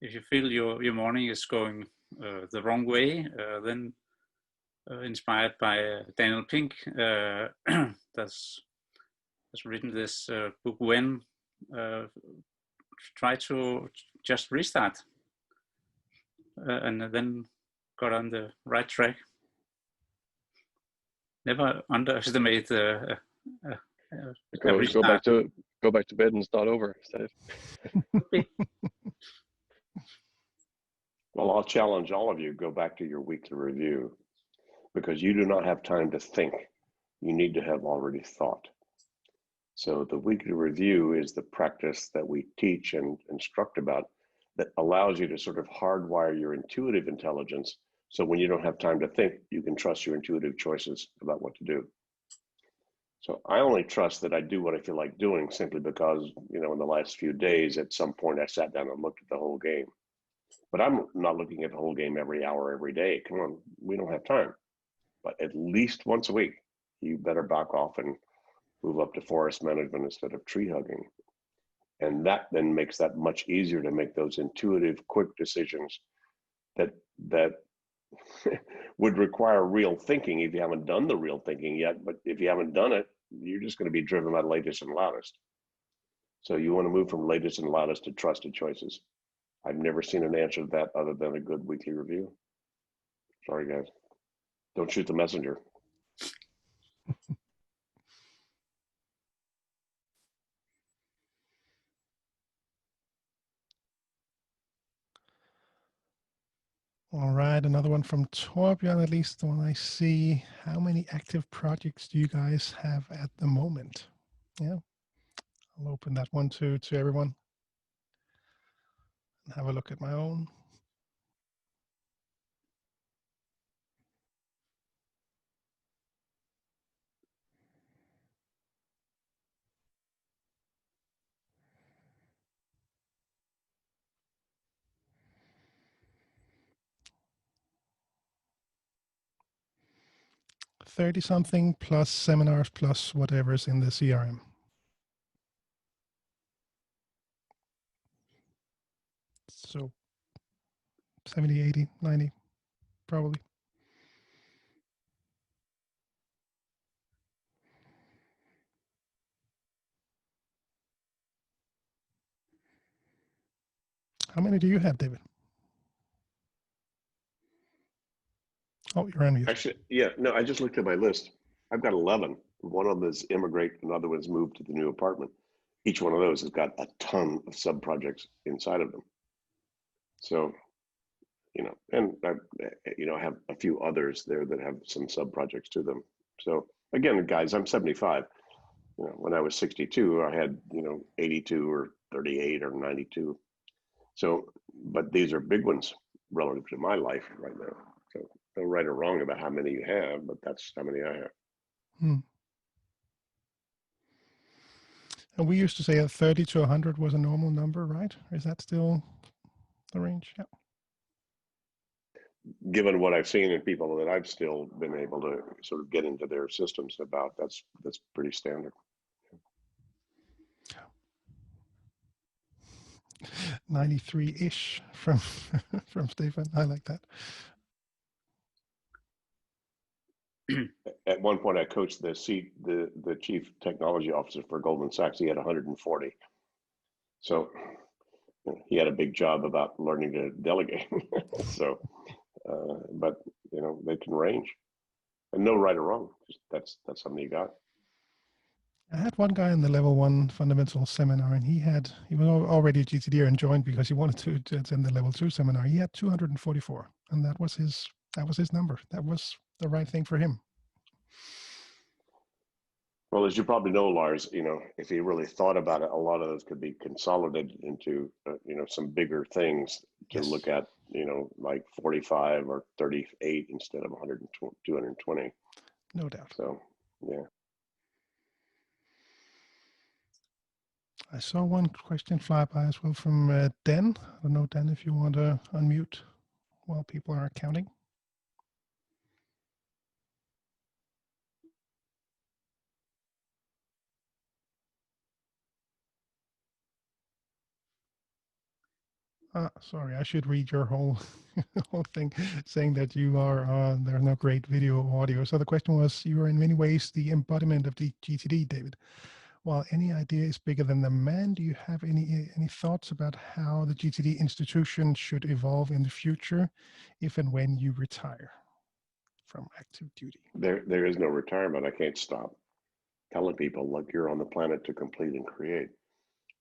Speaker 1: if you feel your morning is going the wrong way, then inspired by Daniel Pink, that's written this book, When, try to just restart and then got on the right track. Never underestimate
Speaker 6: go back to bed and start over instead.
Speaker 2: Well, I'll challenge all of you, go back to your weekly review, because you do not have time to think. You need to have already thought. So the weekly review is the practice that we teach and instruct about that allows you to sort of hardwire your intuitive intelligence. So when you don't have time to think, you can trust your intuitive choices about what to do. So I only trust that I do what I feel like doing simply because, you know, in the last few days, at some point I sat down and looked at the whole game. But I'm not looking at the whole game every hour, every day. Come on, we don't have time. But at least once a week, you better back off and move up to forest management instead of tree hugging. And that then makes that much easier to make those intuitive, quick decisions that would require real thinking if you haven't done the real thinking yet. But if you haven't done it, you're just going to be driven by latest and loudest. So you want to move from latest and loudest to trusted choices. I've never seen an answer to that other than a good weekly review. Sorry, guys. Don't shoot the messenger.
Speaker 5: All right, another one from Torbjörn, at least the one I see. How many active projects do you guys have at the moment? Yeah, I'll open that one to everyone and have a look at my own. $30-something plus seminars plus whatever's in the CRM. So 70, 80, 90, probably. How many do you have, David? Oh, you're on mute.
Speaker 2: Actually, yeah, no, I just looked at my list. I've got 11. One of them is immigrate, another one's moved to the new apartment. Each one of those has got a ton of sub projects inside of them. So you know, and I, you know, have a few others there that have some sub projects to them. So again, guys, I'm 75. You know, when I was 62, I had, you know, 82 or 38 or 92. So, but these are big ones relative to my life right now. So no right or wrong about how many you have, but that's how many I have.
Speaker 5: Hmm. And we used to say that 30 to 100 was a normal number, right? Is that still the range? Yeah.
Speaker 2: Given what I've seen in people that I've still been able to sort of get into their systems about, that's pretty standard.
Speaker 5: 93-ish from from Stefan. I like that.
Speaker 2: At one point, I coached the chief technology officer for Goldman Sachs. He had 140. So you know, he had a big job about learning to delegate. So, but you know, they can range, and no right or wrong. Just that's how many you got.
Speaker 5: I had one guy in the level 1 fundamental seminar, and he was already a GTDer and joined because he wanted to attend the level 2 seminar. He had 244, and that was his number. That was the right thing for him.
Speaker 2: Well, as you probably know, Lars, you know, if he really thought about it, a lot of those could be consolidated into, you know, some bigger things to
Speaker 5: Yes.
Speaker 2: look at, you know, like 45 or 38 instead of 120, 220.
Speaker 5: No doubt.
Speaker 2: So, yeah.
Speaker 5: I saw one question fly by as well from Dan. I don't know, Dan, if you want to unmute while people are counting. Sorry, I should read your whole whole thing, saying that you are there's no great video or audio. So the question was, you are in many ways the embodiment of the GTD, David. While any idea is bigger than the man, do you have any thoughts about how the GTD institution should evolve in the future, if and when you retire from active duty?
Speaker 2: There is no retirement. I can't stop telling people, look, you're on the planet to complete and create.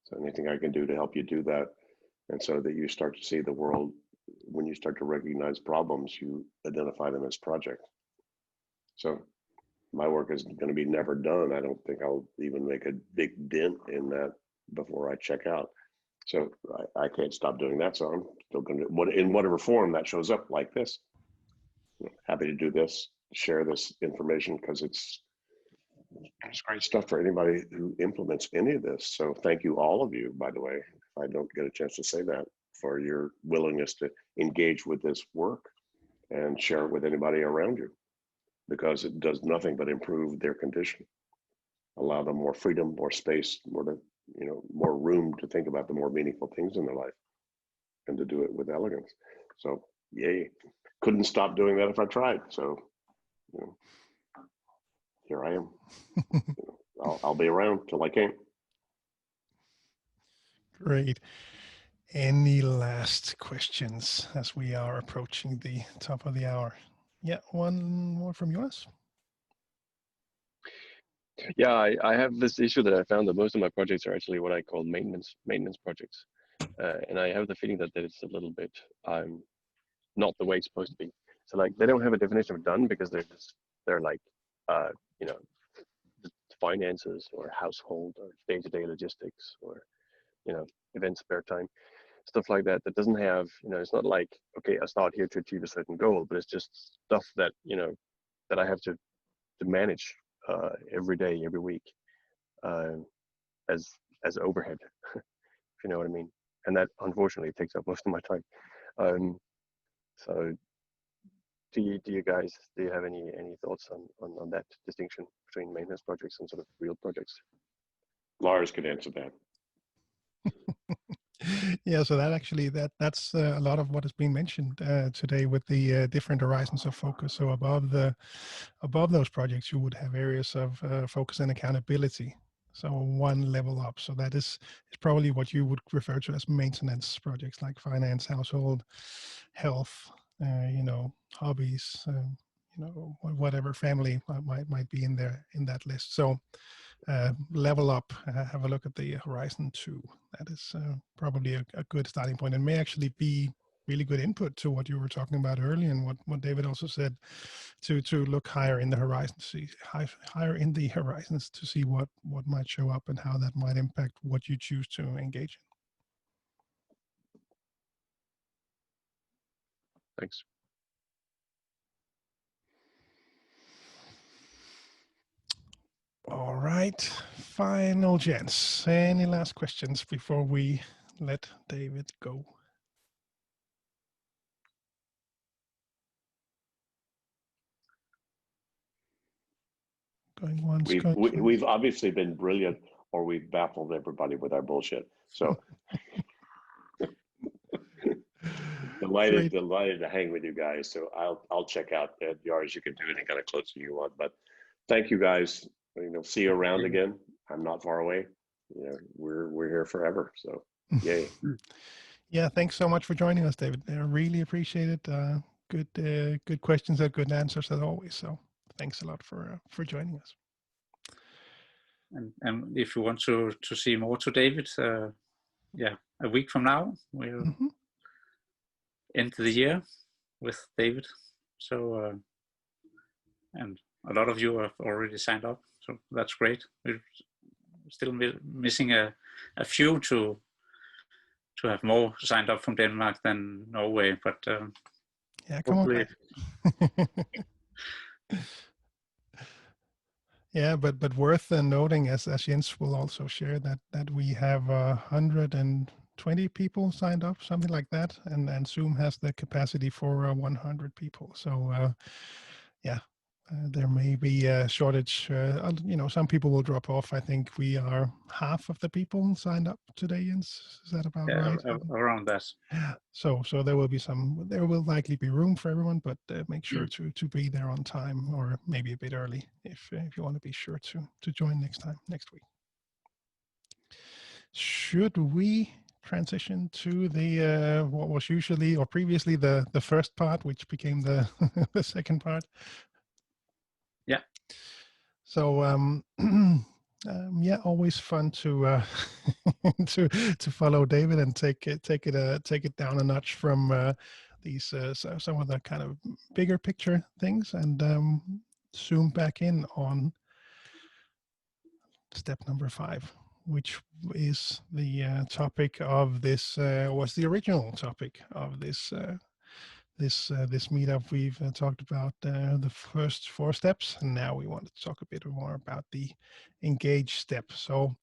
Speaker 2: So anything I can do to help you do that, and so that you start to see the world, when you start to recognize problems, you identify them as projects. So my work is going to be never done. I don't think I'll even make a big dent in that before I check out. So I can't stop doing that. So I'm still going to, in whatever form that shows up, like this. Happy to do this, share this information, because it's great stuff for anybody who implements any of this. So thank you, all of you, by the way, if I don't get a chance to say that, for your willingness to engage with this work and share it with anybody around you, because it does nothing but improve their condition, allow them more freedom, more space, more room to think about the more meaningful things in their life, and to do it with elegance. So yay. Couldn't stop doing that if I tried. So, you know, here I am. I'll be around till I can't.
Speaker 5: Great. Any last questions as we are approaching the top of the hour? Yeah, one more from yours.
Speaker 6: Yeah, I have this issue that I found that most of my projects are actually what I call maintenance projects, and I have the feeling that it's a little bit not the way it's supposed to be. So like they don't have a definition of done because they're like you know, finances or household or day-to-day logistics or, you know, event spare time, stuff like that. That doesn't have, you know, it's not like, okay, I start here to achieve a certain goal, but it's just stuff that, you know, that I have to manage every day, every week, as overhead, if you know what I mean. And that unfortunately takes up most of my time. So do you guys, do you have any thoughts on that distinction between maintenance projects and sort of real projects?
Speaker 2: Lars could answer that.
Speaker 5: Yeah, so that's a lot of what has been mentioned today with the different horizons of focus. So above those projects, you would have areas of focus and accountability. So one level up. So that is probably what you would refer to as maintenance projects, like finance, household, health, you know, hobbies, you know, whatever family might be in there in that list. So level up, have a look at the horizon 2. That is probably a good starting point, and may actually be really good input to what you were talking about earlier, and what David also said, to look higher in the horizon, higher in the horizons to see what might show up and how that might impact what you choose to engage in.
Speaker 6: Thanks.
Speaker 5: All right, final gents. Any last questions before we let David go? Going once, going twice.
Speaker 2: We've obviously been brilliant, or we've baffled everybody with our bullshit. So delighted to hang with you guys. So I'll check out yours. You can do any kind of closing you want, but thank you guys. See you around again. I'm not far away. We're here forever. So yay.
Speaker 5: Yeah, thanks so much for joining us, David. I really appreciate it. Good questions and good answers as always. So thanks a lot for joining us.
Speaker 1: And if you want to see more to David, a week from now we'll end the year with David. So and a lot of you have already signed up, so that's great. We're still missing a few to have more signed up from Denmark than Norway, but
Speaker 5: yeah, come on. Yeah, but worth noting, as Jens will also share, that we have 120 people signed up, something like that, and Zoom has the capacity for 100 people. So there may be a shortage. Some people will drop off. I think we are half of the people signed up today, Jens. Is that about right?
Speaker 1: Around that.
Speaker 5: So there will be there will likely be room for everyone, but make sure to be there on time, or maybe a bit early if you want to be sure to join next week. Should we transition to the what was usually or previously the first part, which became the the second part?
Speaker 1: Yeah.
Speaker 5: So always fun to to follow David and take it down a notch from these some of the kind of bigger picture things, and zoom back in on step number 5, which is the topic of this was the original topic of this this meetup. We've talked about the first 4 steps, and now we want to talk a bit more about the engage step. So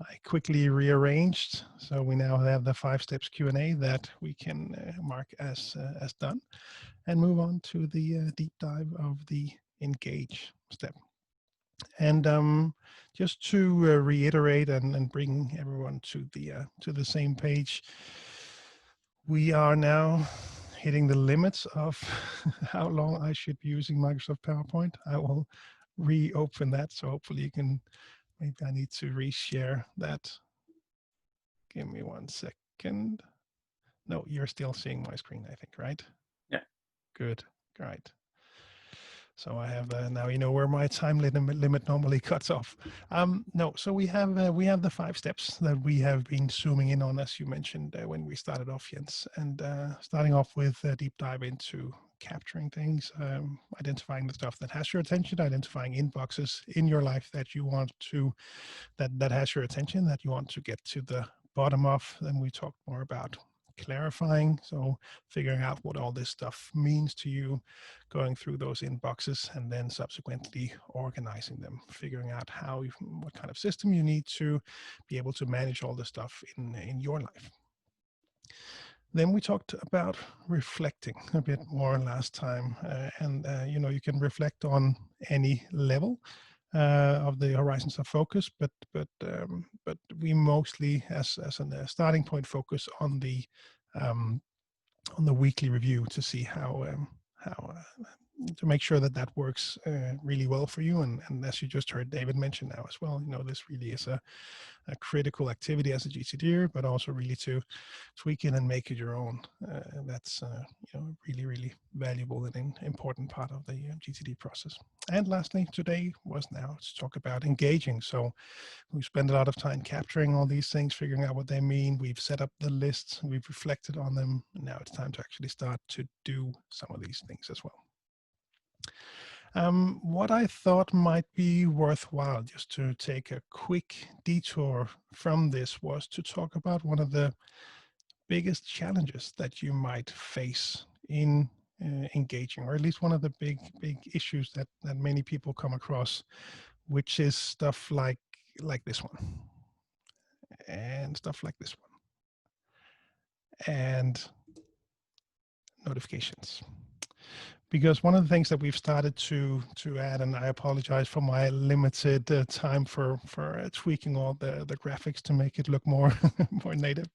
Speaker 5: I quickly rearranged, so we now have the 5 steps Q&A that we can mark as done, and move on to the deep dive of the engage step. And just to reiterate and bring everyone to the same page, we are now hitting the limits of how long I should be using Microsoft PowerPoint. I will reopen that, so hopefully you can, maybe I need to reshare that. Give me 1 second. No, you're still seeing my screen, I think, right?
Speaker 1: Yeah.
Speaker 5: Good, great. So I have now you know where my time limit normally cuts off. No, so we have the 5 steps that we have been zooming in on, as you mentioned when we started off, Jens, and starting off with a deep dive into capturing things, identifying the stuff that has your attention, identifying inboxes in your life that you want to that has your attention, that you want to get to the bottom of. Then we talked more about clarifying, so figuring out what all this stuff means to you, going through those inboxes, and then subsequently organizing them, figuring out what kind of system you need to be able to manage all the stuff in your life. Then we talked about reflecting a bit more last time, and you can reflect on any level of the horizons of focus, but we mostly, as a starting point, focus on the weekly review to see how make sure that that works really well for you. And as you just heard David mention now as well, this really is a critical activity as a GTDer, but also really to tweak it and make it your own. That's really, really valuable and an important part of the GTD process. And lastly, today was now to talk about engaging. So we've spent a lot of time capturing all these things, figuring out what they mean. We've set up the lists, we've reflected on them. And now it's time to actually start to do some of these things as well. What I thought might be worthwhile just to take a quick detour from this was to talk about one of the biggest challenges that you might face in engaging, or at least one of the big issues that many people come across, which is stuff like this one and stuff like this one and notifications. Because one of the things that we've started to add, and I apologize for my limited time for tweaking all the graphics to make it look more more native,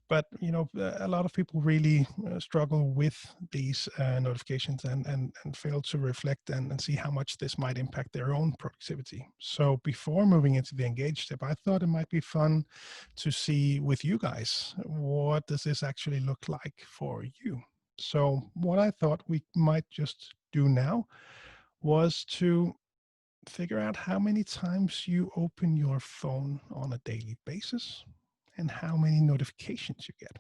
Speaker 5: but a lot of people really struggle with these notifications and fail to reflect and see how much this might impact their own productivity. So before moving into the engage step, I thought it might be fun to see with you guys, what does this actually look like for you? So what I thought we might just do now was to figure out how many times you open your phone on a daily basis and how many notifications you get.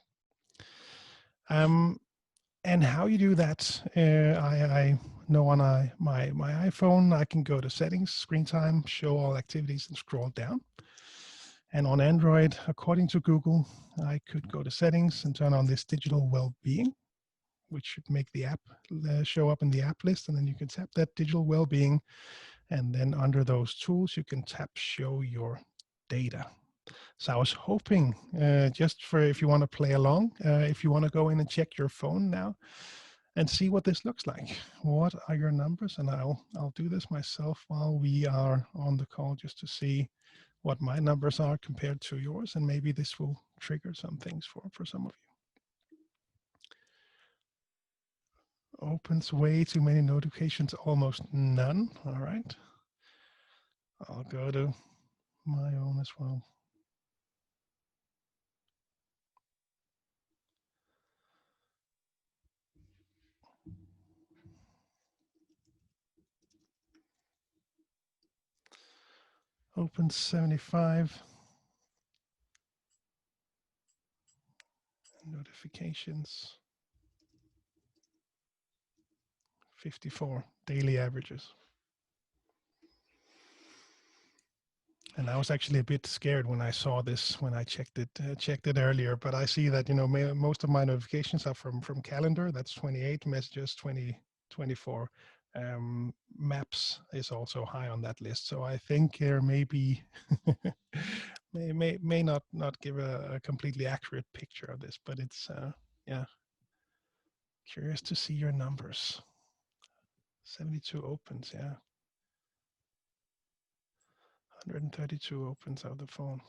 Speaker 5: And how you do that, I know on my iPhone, I can go to settings, screen time, show all activities, and scroll down. And on Android, according to Google, I could go to settings and turn on this digital well-being, which should make the app show up in the app list. And then you can tap that digital well-being. And then under those tools, you can tap show your data. So I was hoping just for if you want to play along, if you want to go in and check your phone now and see what this looks like. What are your numbers? And I'll do this myself while we are on the call just to see what my numbers are compared to yours. And maybe this will trigger some things for some of you. Opens way too many notifications, almost none. All right. I'll go to my own as well. Open 75. Notifications 54 daily averages. And I was actually a bit scared when I saw this, when I checked it earlier, but I see that, most of my notifications are from calendar. That's 28, messages 24. Maps is also high on that list. So I think there may be, may not give a completely accurate picture of this, but it's, yeah. Curious to see your numbers. 72 opens, yeah. 132 opens out the phone.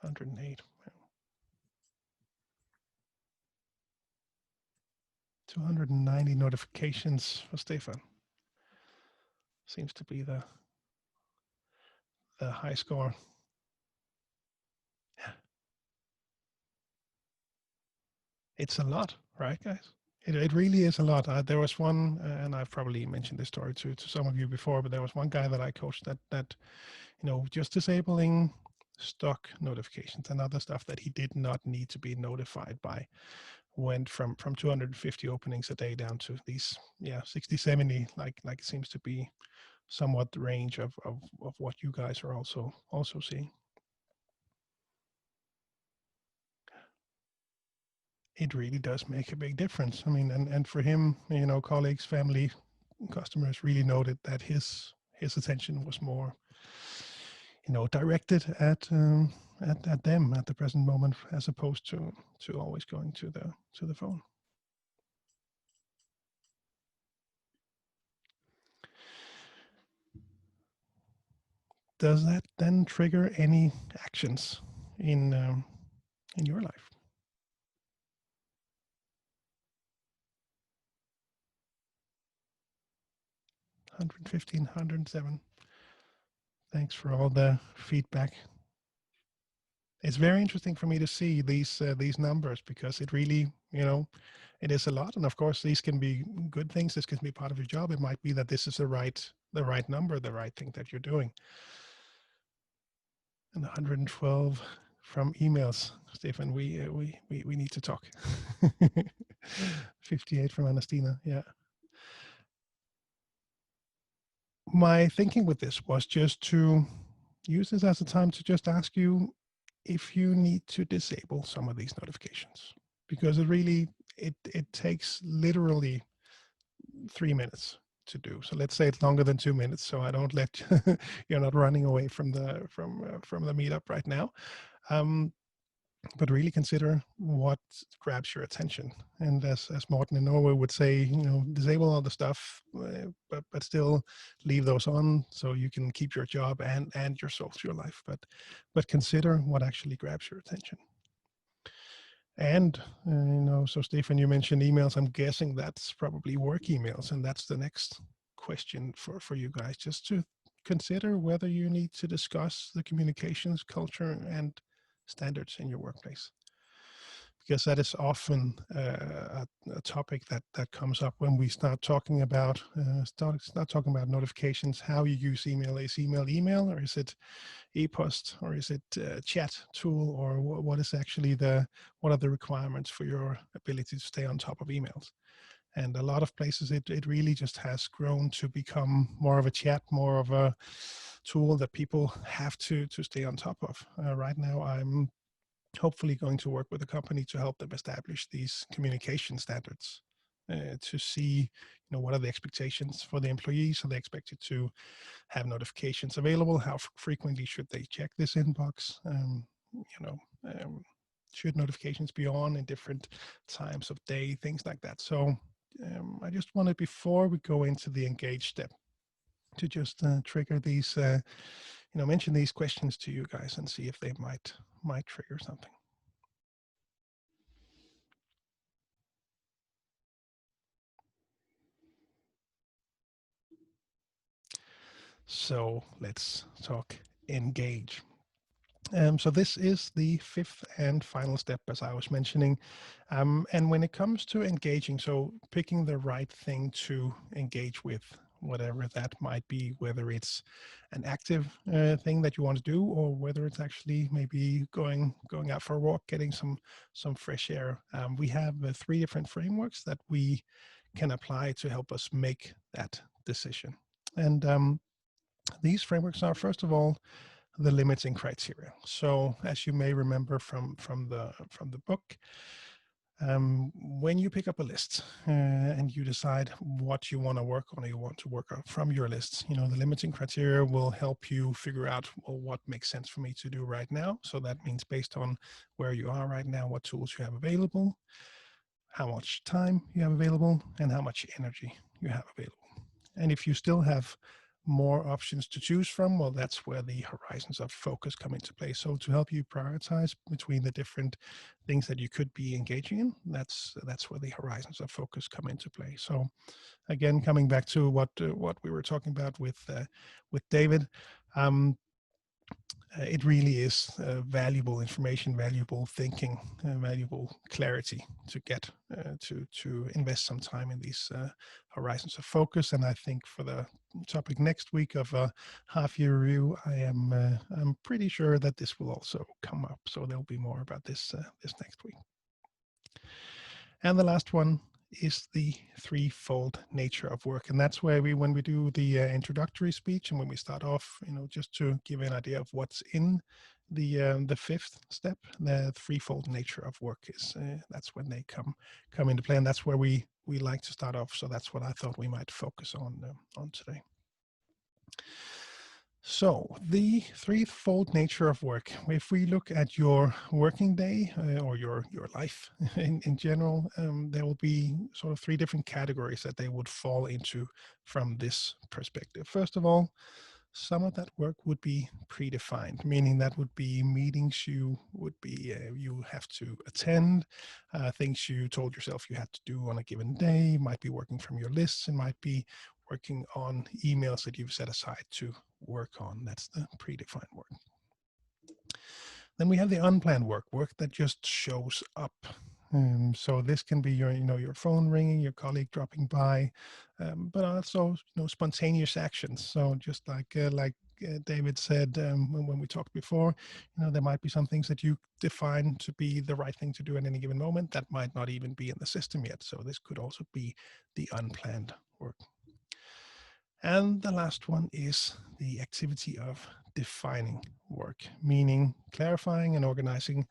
Speaker 5: 108. 290 notifications for Stefan. Seems to be the high score. Yeah. It's a lot, right, guys? It really is a lot. There was one, and I've probably mentioned this story to some of you before, but there was one guy that I coached that just disabling stock notifications and other stuff that he did not need to be notified by went from 250 openings a day down to these 60, 70, like it seems to be somewhat the range of what you guys are also seeing. It really does make a big difference. I mean, and for him, colleagues, family, customers really noted that his attention was more, directed at them at the present moment, as opposed to always going to the phone. Does that then trigger any actions in your life? 115, 107. Thanks for all the feedback. It's very interesting for me to see these numbers, because it really, it is a lot. And of course, these can be good things. This can be part of your job. It might be that this is the right number, the right thing that you're doing. And 112 from emails, Stefan. We need to talk. 58 from Anastina. Yeah. My thinking with this was just to use this as a time to just ask you if you need to disable some of these notifications, because it takes literally 3 minutes to do. So let's say it's longer than 2 minutes, so I don't let you're not running away from the meetup right now. But really consider what grabs your attention. And as Morten in Norway would say, disable all the stuff, but still leave those on so you can keep your job and your social life. But consider what actually grabs your attention. And so Stefan, you mentioned emails. I'm guessing that's probably work emails, and that's the next question for you guys, just to consider whether you need to discuss the communications culture and standards in your workplace, because that is often a topic that comes up when we start talking about notifications. How you use email. Is email, or is it e-post, or is it a chat tool, or what is actually what are the requirements for your ability to stay on top of emails? And a lot of places it really just has grown to become more of a chat, more of a tool that people have to stay on top of. Right now, I'm hopefully going to work with a company to help them establish these communication standards, to see, what are the expectations for the employees. Are they expected to have notifications available? How frequently should they check this inbox? Should notifications be on in different times of day, things like that. So I just wanted, before we go into the engage step, to just trigger these, mention these questions to you guys and see if they might trigger something. So let's talk engage. So this is the fifth and final step, as I was mentioning. And when it comes to engaging, so picking the right thing to engage with, whatever that might be, whether it's an active thing that you want to do, or whether it's actually maybe going out for a walk, getting some fresh air. We have 3 different frameworks that we can apply to help us make that decision. And these frameworks are, first of all, the limiting criteria. So as you may remember from the book, when you pick up a list and you decide what you want to work on, or you want to work on from your list, the limiting criteria will help you figure out, well, what makes sense for me to do right now. So that means based on where you are right now, what tools you have available, how much time you have available, and how much energy you have available. And if you still have more options to choose from, well, that's where the horizons of focus come into play. So to help you prioritize between the different things that you could be engaging in, that's where the horizons of focus come into play. So again, coming back to what we were talking about with David, it really is valuable information, valuable thinking, valuable clarity to get to invest some time in these horizons of focus. And I think for the topic next week of a half-year review, I'm pretty sure that this will also come up. So there'll be more about this next week. And the last one is the threefold nature of work. And that's where when we do the introductory speech, and when we start off, just to give an idea of what's in the fifth step, the threefold nature of work is, that's when they come into play. And that's where we like to start off. So that's what I thought we might focus on today. So the threefold nature of work, if we look at your working day or your life in general, there will be sort of 3 different categories that they would fall into from this perspective. First of all, some of that work would be predefined, meaning that would be meetings you have to attend, things you told yourself you had to do on a given day. It might be working from your lists. It might be working on emails that you've set aside to work on. That's the predefined work. Then we have the unplanned work that just shows up. So this can be your, your phone ringing, your colleague dropping by, but also, spontaneous actions. So just like David said when we talked before, there might be some things that you define to be the right thing to do at any given moment that might not even be in the system yet. So this could also be the unplanned work. And the last one is the activity of defining work, meaning clarifying and organizing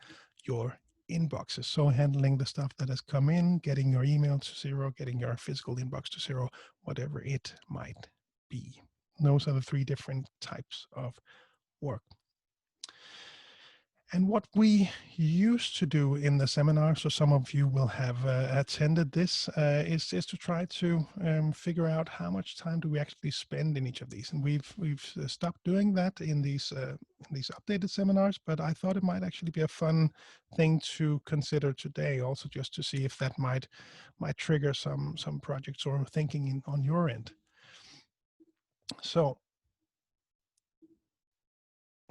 Speaker 5: your inboxes. So handling the stuff that has come in, getting your email to zero, getting your physical inbox to zero, whatever it might be. Those are the three different types of work. And what we used to do in the seminar, so some of you will have attended this, is to try to figure out how much time do we actually spend in each of these. And we've stopped doing that in these updated seminars, but I thought it might actually be a fun thing to consider today, also just to see if that might trigger some projects or thinking on your end. So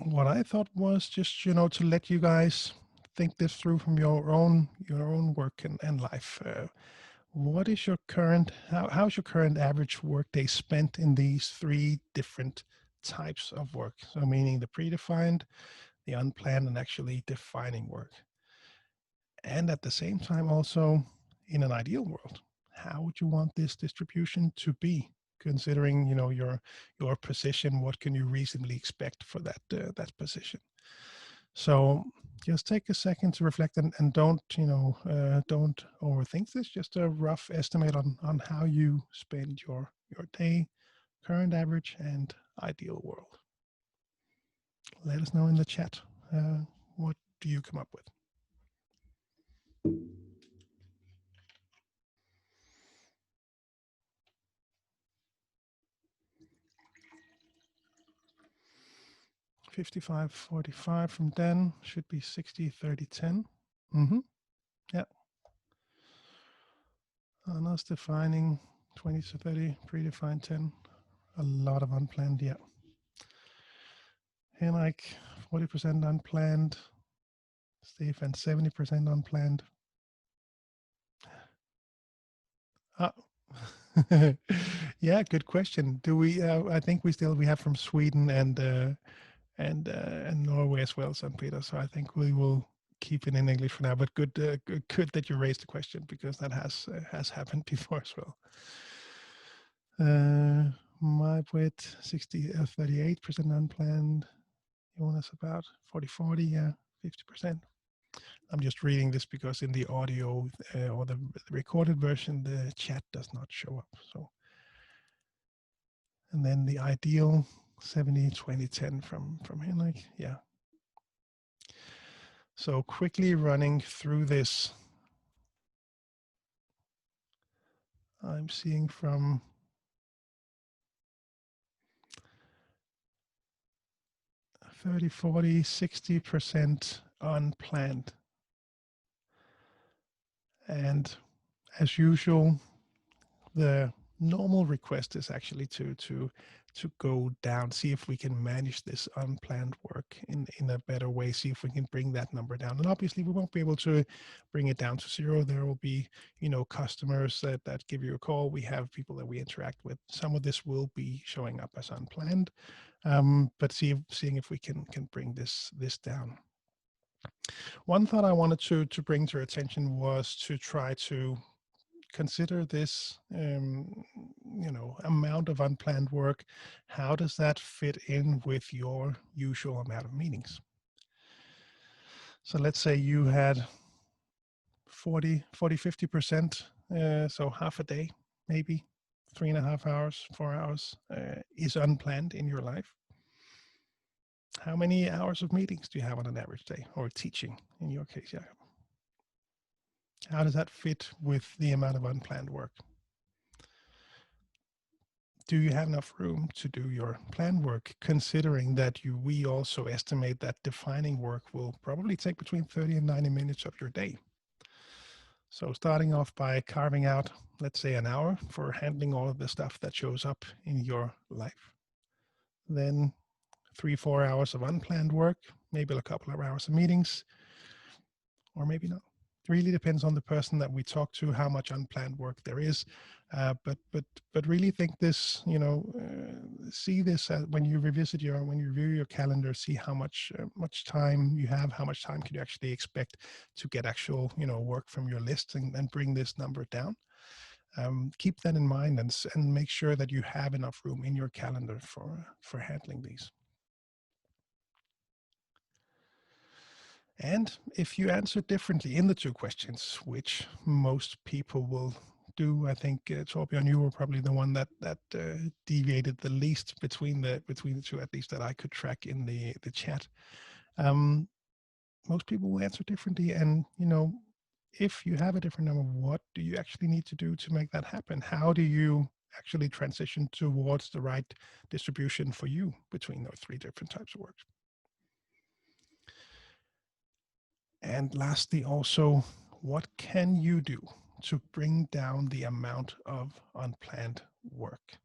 Speaker 5: what I thought was just, to let you guys think this through from your own work and life. What is your current, how's your current average workday spent in these three different types of work? So meaning the predefined, the unplanned, and actually defining work. And at the same time, also in an ideal world, how would you want this distribution to be? Considering your position, what can you reasonably expect for that position? So just take a second to reflect and don't don't overthink this. Just a rough estimate on how you spend your day, current average and ideal world. Let us know in the chat. What do you come up with? $55, $45 from Dan, should be 60, 30, 10. Yeah. Anna's defining 20 to 30, predefined 10. A lot of unplanned, yeah. Henrik, 40% unplanned. Stefan, 70% unplanned. Yeah, good question. Do we? I think we have from Sweden and Norway as well, St. Peter. So I think we will keep it in English for now. But good that you raised the question, because that has happened before as well. My width 38% unplanned. Jonas about 40, yeah, 50%. I'm just reading this because in the audio or the recorded version, the chat does not show up. So, and then the ideal 70, 20, 10 from Henrik. Yeah. So quickly running through this, I'm seeing from 30, 40, 60% unplanned. And as usual, the normal request is actually to go down, see if we can manage this unplanned work in a better way, see if we can bring that number down. And obviously we won't be able to bring it down to zero. There will be, customers that give you a call. We have people that we interact with. Some of this will be showing up as unplanned, but seeing if we can bring this down. One thought I wanted to bring to your attention was to try to consider this, amount of unplanned work. How does that fit in with your usual amount of meetings? So let's say you had 50%, so half a day, maybe 3.5 hours, 4 hours is unplanned in your life. How many hours of meetings do you have on an average day, or teaching in your case? Yeah. How does that fit with the amount of unplanned work? Do you have enough room to do your planned work, considering that we also estimate that defining work will probably take between 30 and 90 minutes of your day? So starting off by carving out, let's say, an hour for handling all of the stuff that shows up in your life. Then 3-4 hours of unplanned work, maybe a couple of hours of meetings, or maybe not. It really depends on the person that we talk to, how much unplanned work there is. But really think this, see this when you when you review your calendar, see how much time you have, how much time can you actually expect to get actual, work from your list, and bring this number down. Keep that in mind, and make sure that you have enough room in your calendar for handling these. And if you answer differently in the two questions, which most people will do, I think Torbjørn, you were probably the one that deviated the least between the two, at least that I could track in the chat. Most people will answer differently, and if you have a different number, what do you actually need to do to make that happen? How do you actually transition towards the right distribution for you between those three different types of work? And lastly, also, what can you do to bring down the amount of unplanned work?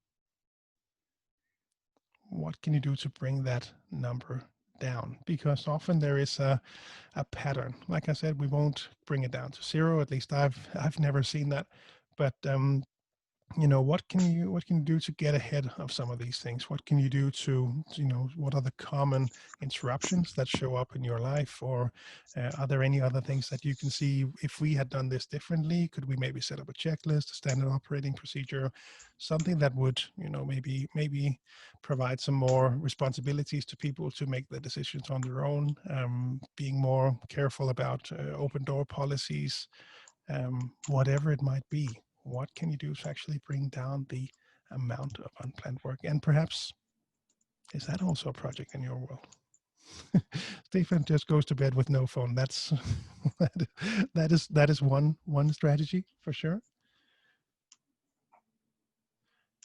Speaker 5: What can you do to bring that number down? Because often there is a pattern. Like I said, we won't bring it down to zero. At least I've never seen that. But what can you do to get ahead of some of these things? What can you do to, what are the common interruptions that show up in your life? Or are there any other things that you can see, if we had done this differently, could we maybe set up a checklist, a standard operating procedure, something that would, maybe provide some more responsibilities to people to make the decisions on their own, being more careful about open door policies, whatever it might be. What can you do to actually bring down the amount of unplanned work? And perhaps, is that also a project in your world? Stefan just goes to bed with no phone. That's that is one strategy for sure.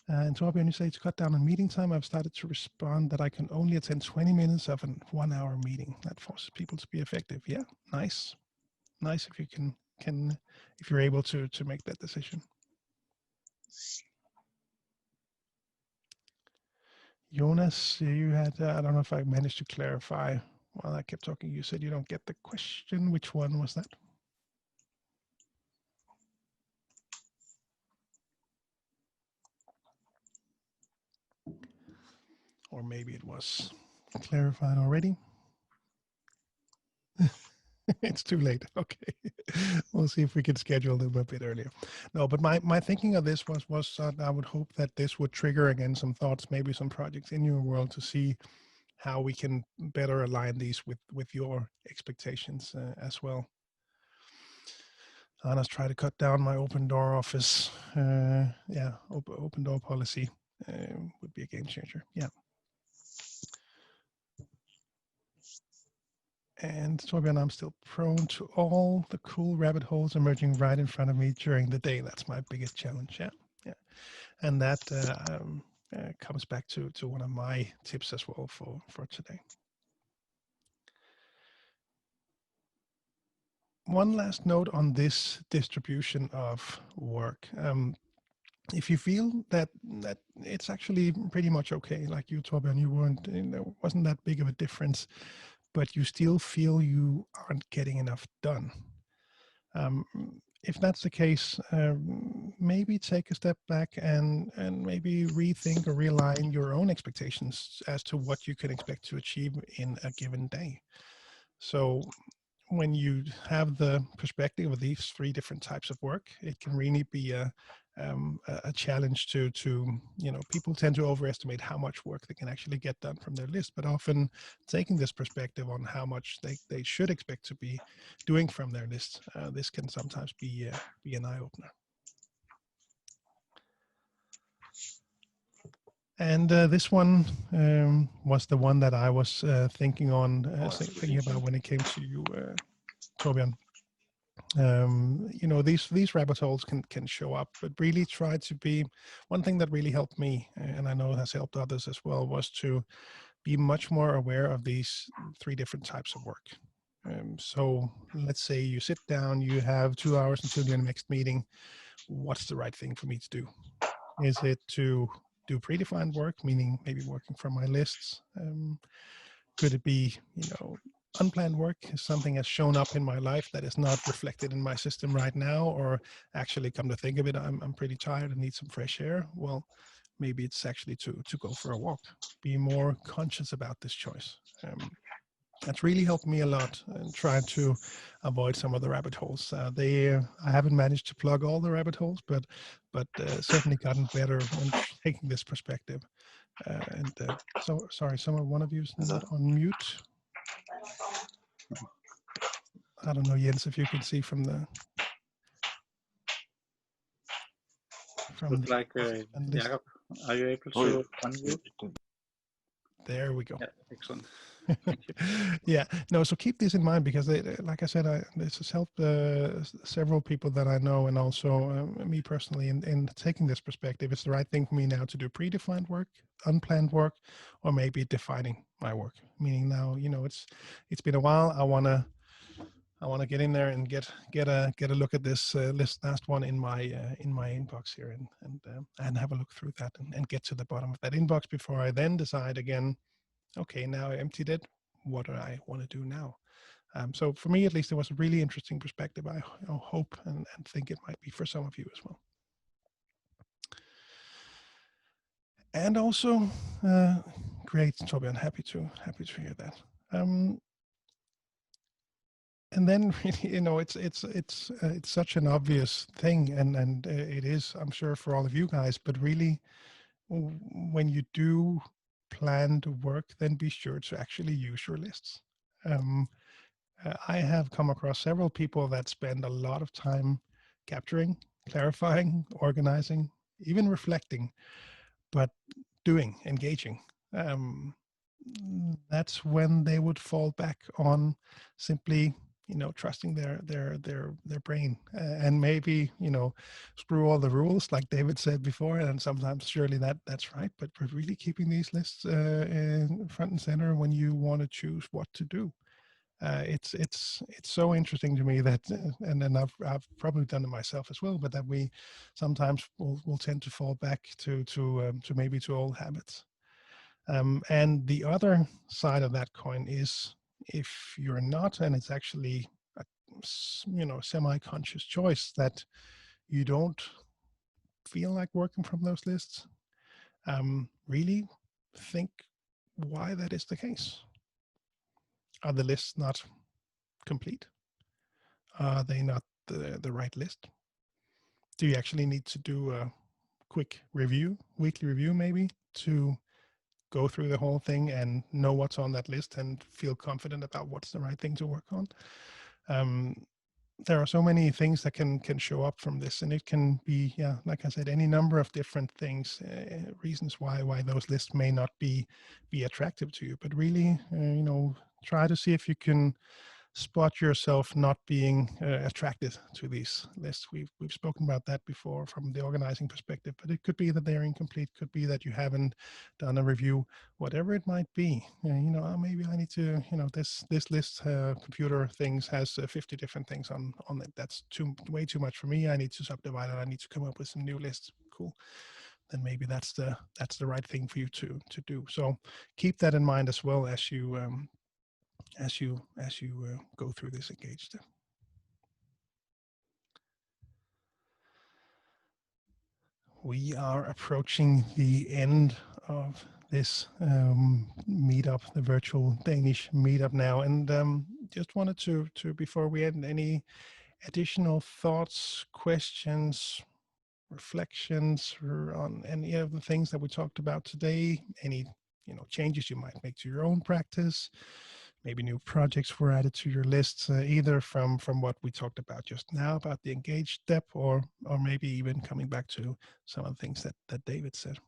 Speaker 5: And Torbjørn, you say to cut down on meeting time, I've started to respond that I can only attend 20 minutes of a 1-hour meeting. That forces people to be effective. Yeah, nice if you can if you're able to make that decision. Jonas, you had, I don't know if I managed to clarify while I kept talking. You said you don't get the question. Which one was that? Or maybe it was clarified already. It's too late. Okay. We'll see if we can schedule them a bit earlier. No, but my thinking of this was I would hope that this would trigger again some thoughts, maybe some projects in your world, to see how we can better align these with your expectations as well. Let's try to cut down my open door office. Open door policy would be a game changer. Yeah. And Torbjørn, I'm still prone to all the cool rabbit holes emerging right in front of me during the day. That's my biggest challenge. Yeah. And that comes back to one of my tips as well for today. One last note on this distribution of work. If you feel that it's actually pretty much okay, like you, Torbjørn, you weren't, wasn't that big of a difference, but you still feel you aren't getting enough done. If that's the case, maybe take a step back and maybe rethink or realign your own expectations as to what you can expect to achieve in a given day. So when you have the perspective of these three different types of work, it can really be a challenge to people tend to overestimate how much work they can actually get done from their list, but often taking this perspective on how much they should expect to be doing from their list, this can sometimes be an eye-opener. And this one was the one that I was thinking about when it came to you, Torbjørn. These rabbit holes can show up, but really try to be, one thing that really helped me, and I know has helped others as well, was to be much more aware of these three different types of work. So let's say you sit down, you have 2 hours until your next meeting. What's the right thing for me to do? Is it to do predefined work, meaning maybe working from my lists? Could it be, unplanned work, something has shown up in my life that is not reflected in my system right now, or actually, come to think of it, I'm pretty tired and need some fresh air? Well, maybe it's actually to go for a walk, be more conscious about this choice. That's really helped me a lot and try to avoid some of the rabbit holes. I haven't managed to plug all the rabbit holes, but certainly gotten better when taking this perspective. So sorry, one of you's not on mute. I don't know, Jens, if you can see from the
Speaker 1: Look like Jacob, are you able to unmute?
Speaker 5: There we go.
Speaker 1: Yeah, excellent.
Speaker 5: Yeah, no, so keep this in mind, because like I said, this has helped several people that I know, and also me personally in taking this perspective. It's the right thing for me now to do predefined work, unplanned work, or maybe defining my work, meaning now, it's been a while. I want to get in there and get a look at this last one in my inbox here, and have a look through that, and get to the bottom of that inbox before I then decide again, okay, now I emptied it, what do I want to do now? So for me, at least, it was a really interesting perspective. I hope and think it might be for some of you as well. And also, great, Torbjørn, happy to hear that. And then really, it's such an obvious thing, and it is, I'm sure, for all of you guys, but really, when you do plan to work, then be sure to actually use your lists. I have come across several people that spend a lot of time capturing, clarifying, organizing, even reflecting, but engaging. That's when they would fall back on simply, trusting their brain, and maybe, screw all the rules, like David said before. And sometimes surely that's right, but really keeping these lists in front and center when you want to choose what to do. It's so interesting to me that, and then I've probably done it myself as well, but that we sometimes will tend to fall back to maybe to old habits. And the other side of that coin is, if you're not, and it's actually a semi-conscious choice, that you don't feel like working from those lists, really think why that is the case. Are the lists not complete? Are they not the right list? Do you actually need to do a quick review, weekly review maybe, to go through the whole thing and know what's on that list and feel confident about what's the right thing to work on? There are so many things that can show up from this, and it can be, like I said, any number of different things, reasons why those lists may not be attractive to you. But really, try to see if you can spot yourself not being attracted to these lists. We've spoken about that before from the organizing perspective, but it could be that they're incomplete, could be that you haven't done a review, whatever it might be. Maybe I need to, this list, computer things has 50 different things on it. That's way too much for me. I need to subdivide it. I need to come up with some new lists. Cool. Then maybe that's the right thing for you to do. So keep that in mind as well as you go through this engaged. We are approaching the end of this meetup, the virtual Danish meetup now, and just wanted to before we end, any additional thoughts, questions, reflections on any of the things that we talked about today? Any changes you might make to your own practice? Maybe new projects were added to your lists, either from what we talked about just now about the engaged step, or maybe even coming back to some of the things that David said.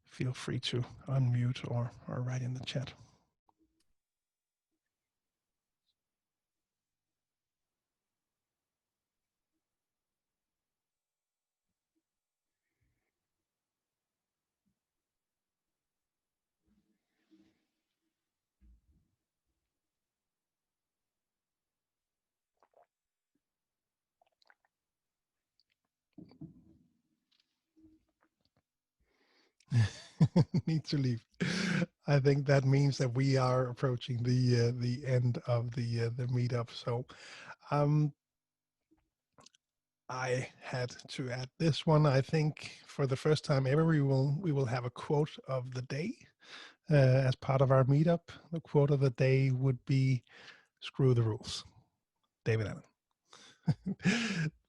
Speaker 5: Feel free to unmute or write in the chat. need to leave. I think that means that we are approaching the end of the meetup. So I had to add this one. I think for the first time ever, we will have a quote of the day as part of our meetup. The quote of the day would be, "Screw the rules." David Allen.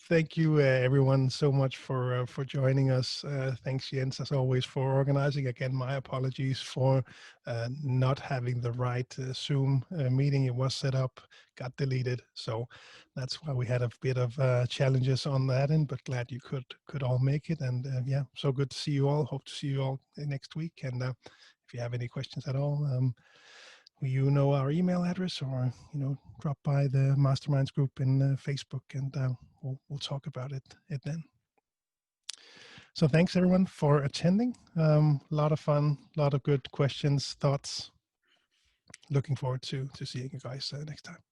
Speaker 5: Thank you, everyone, so much for joining us. Thanks, Jens, as always, for organizing. Again, my apologies for not having the right Zoom meeting. It was set up, got deleted, so that's why we had a bit of challenges on that end. But glad you could all make it, and yeah, so good to see you all. Hope to see you all next week. And if you have any questions at all, you know our email address, or drop by the Masterminds group in Facebook, and we'll talk about it then. So thanks everyone for attending. A lot of fun, a lot of good questions, thoughts. Looking forward to seeing you guys next time.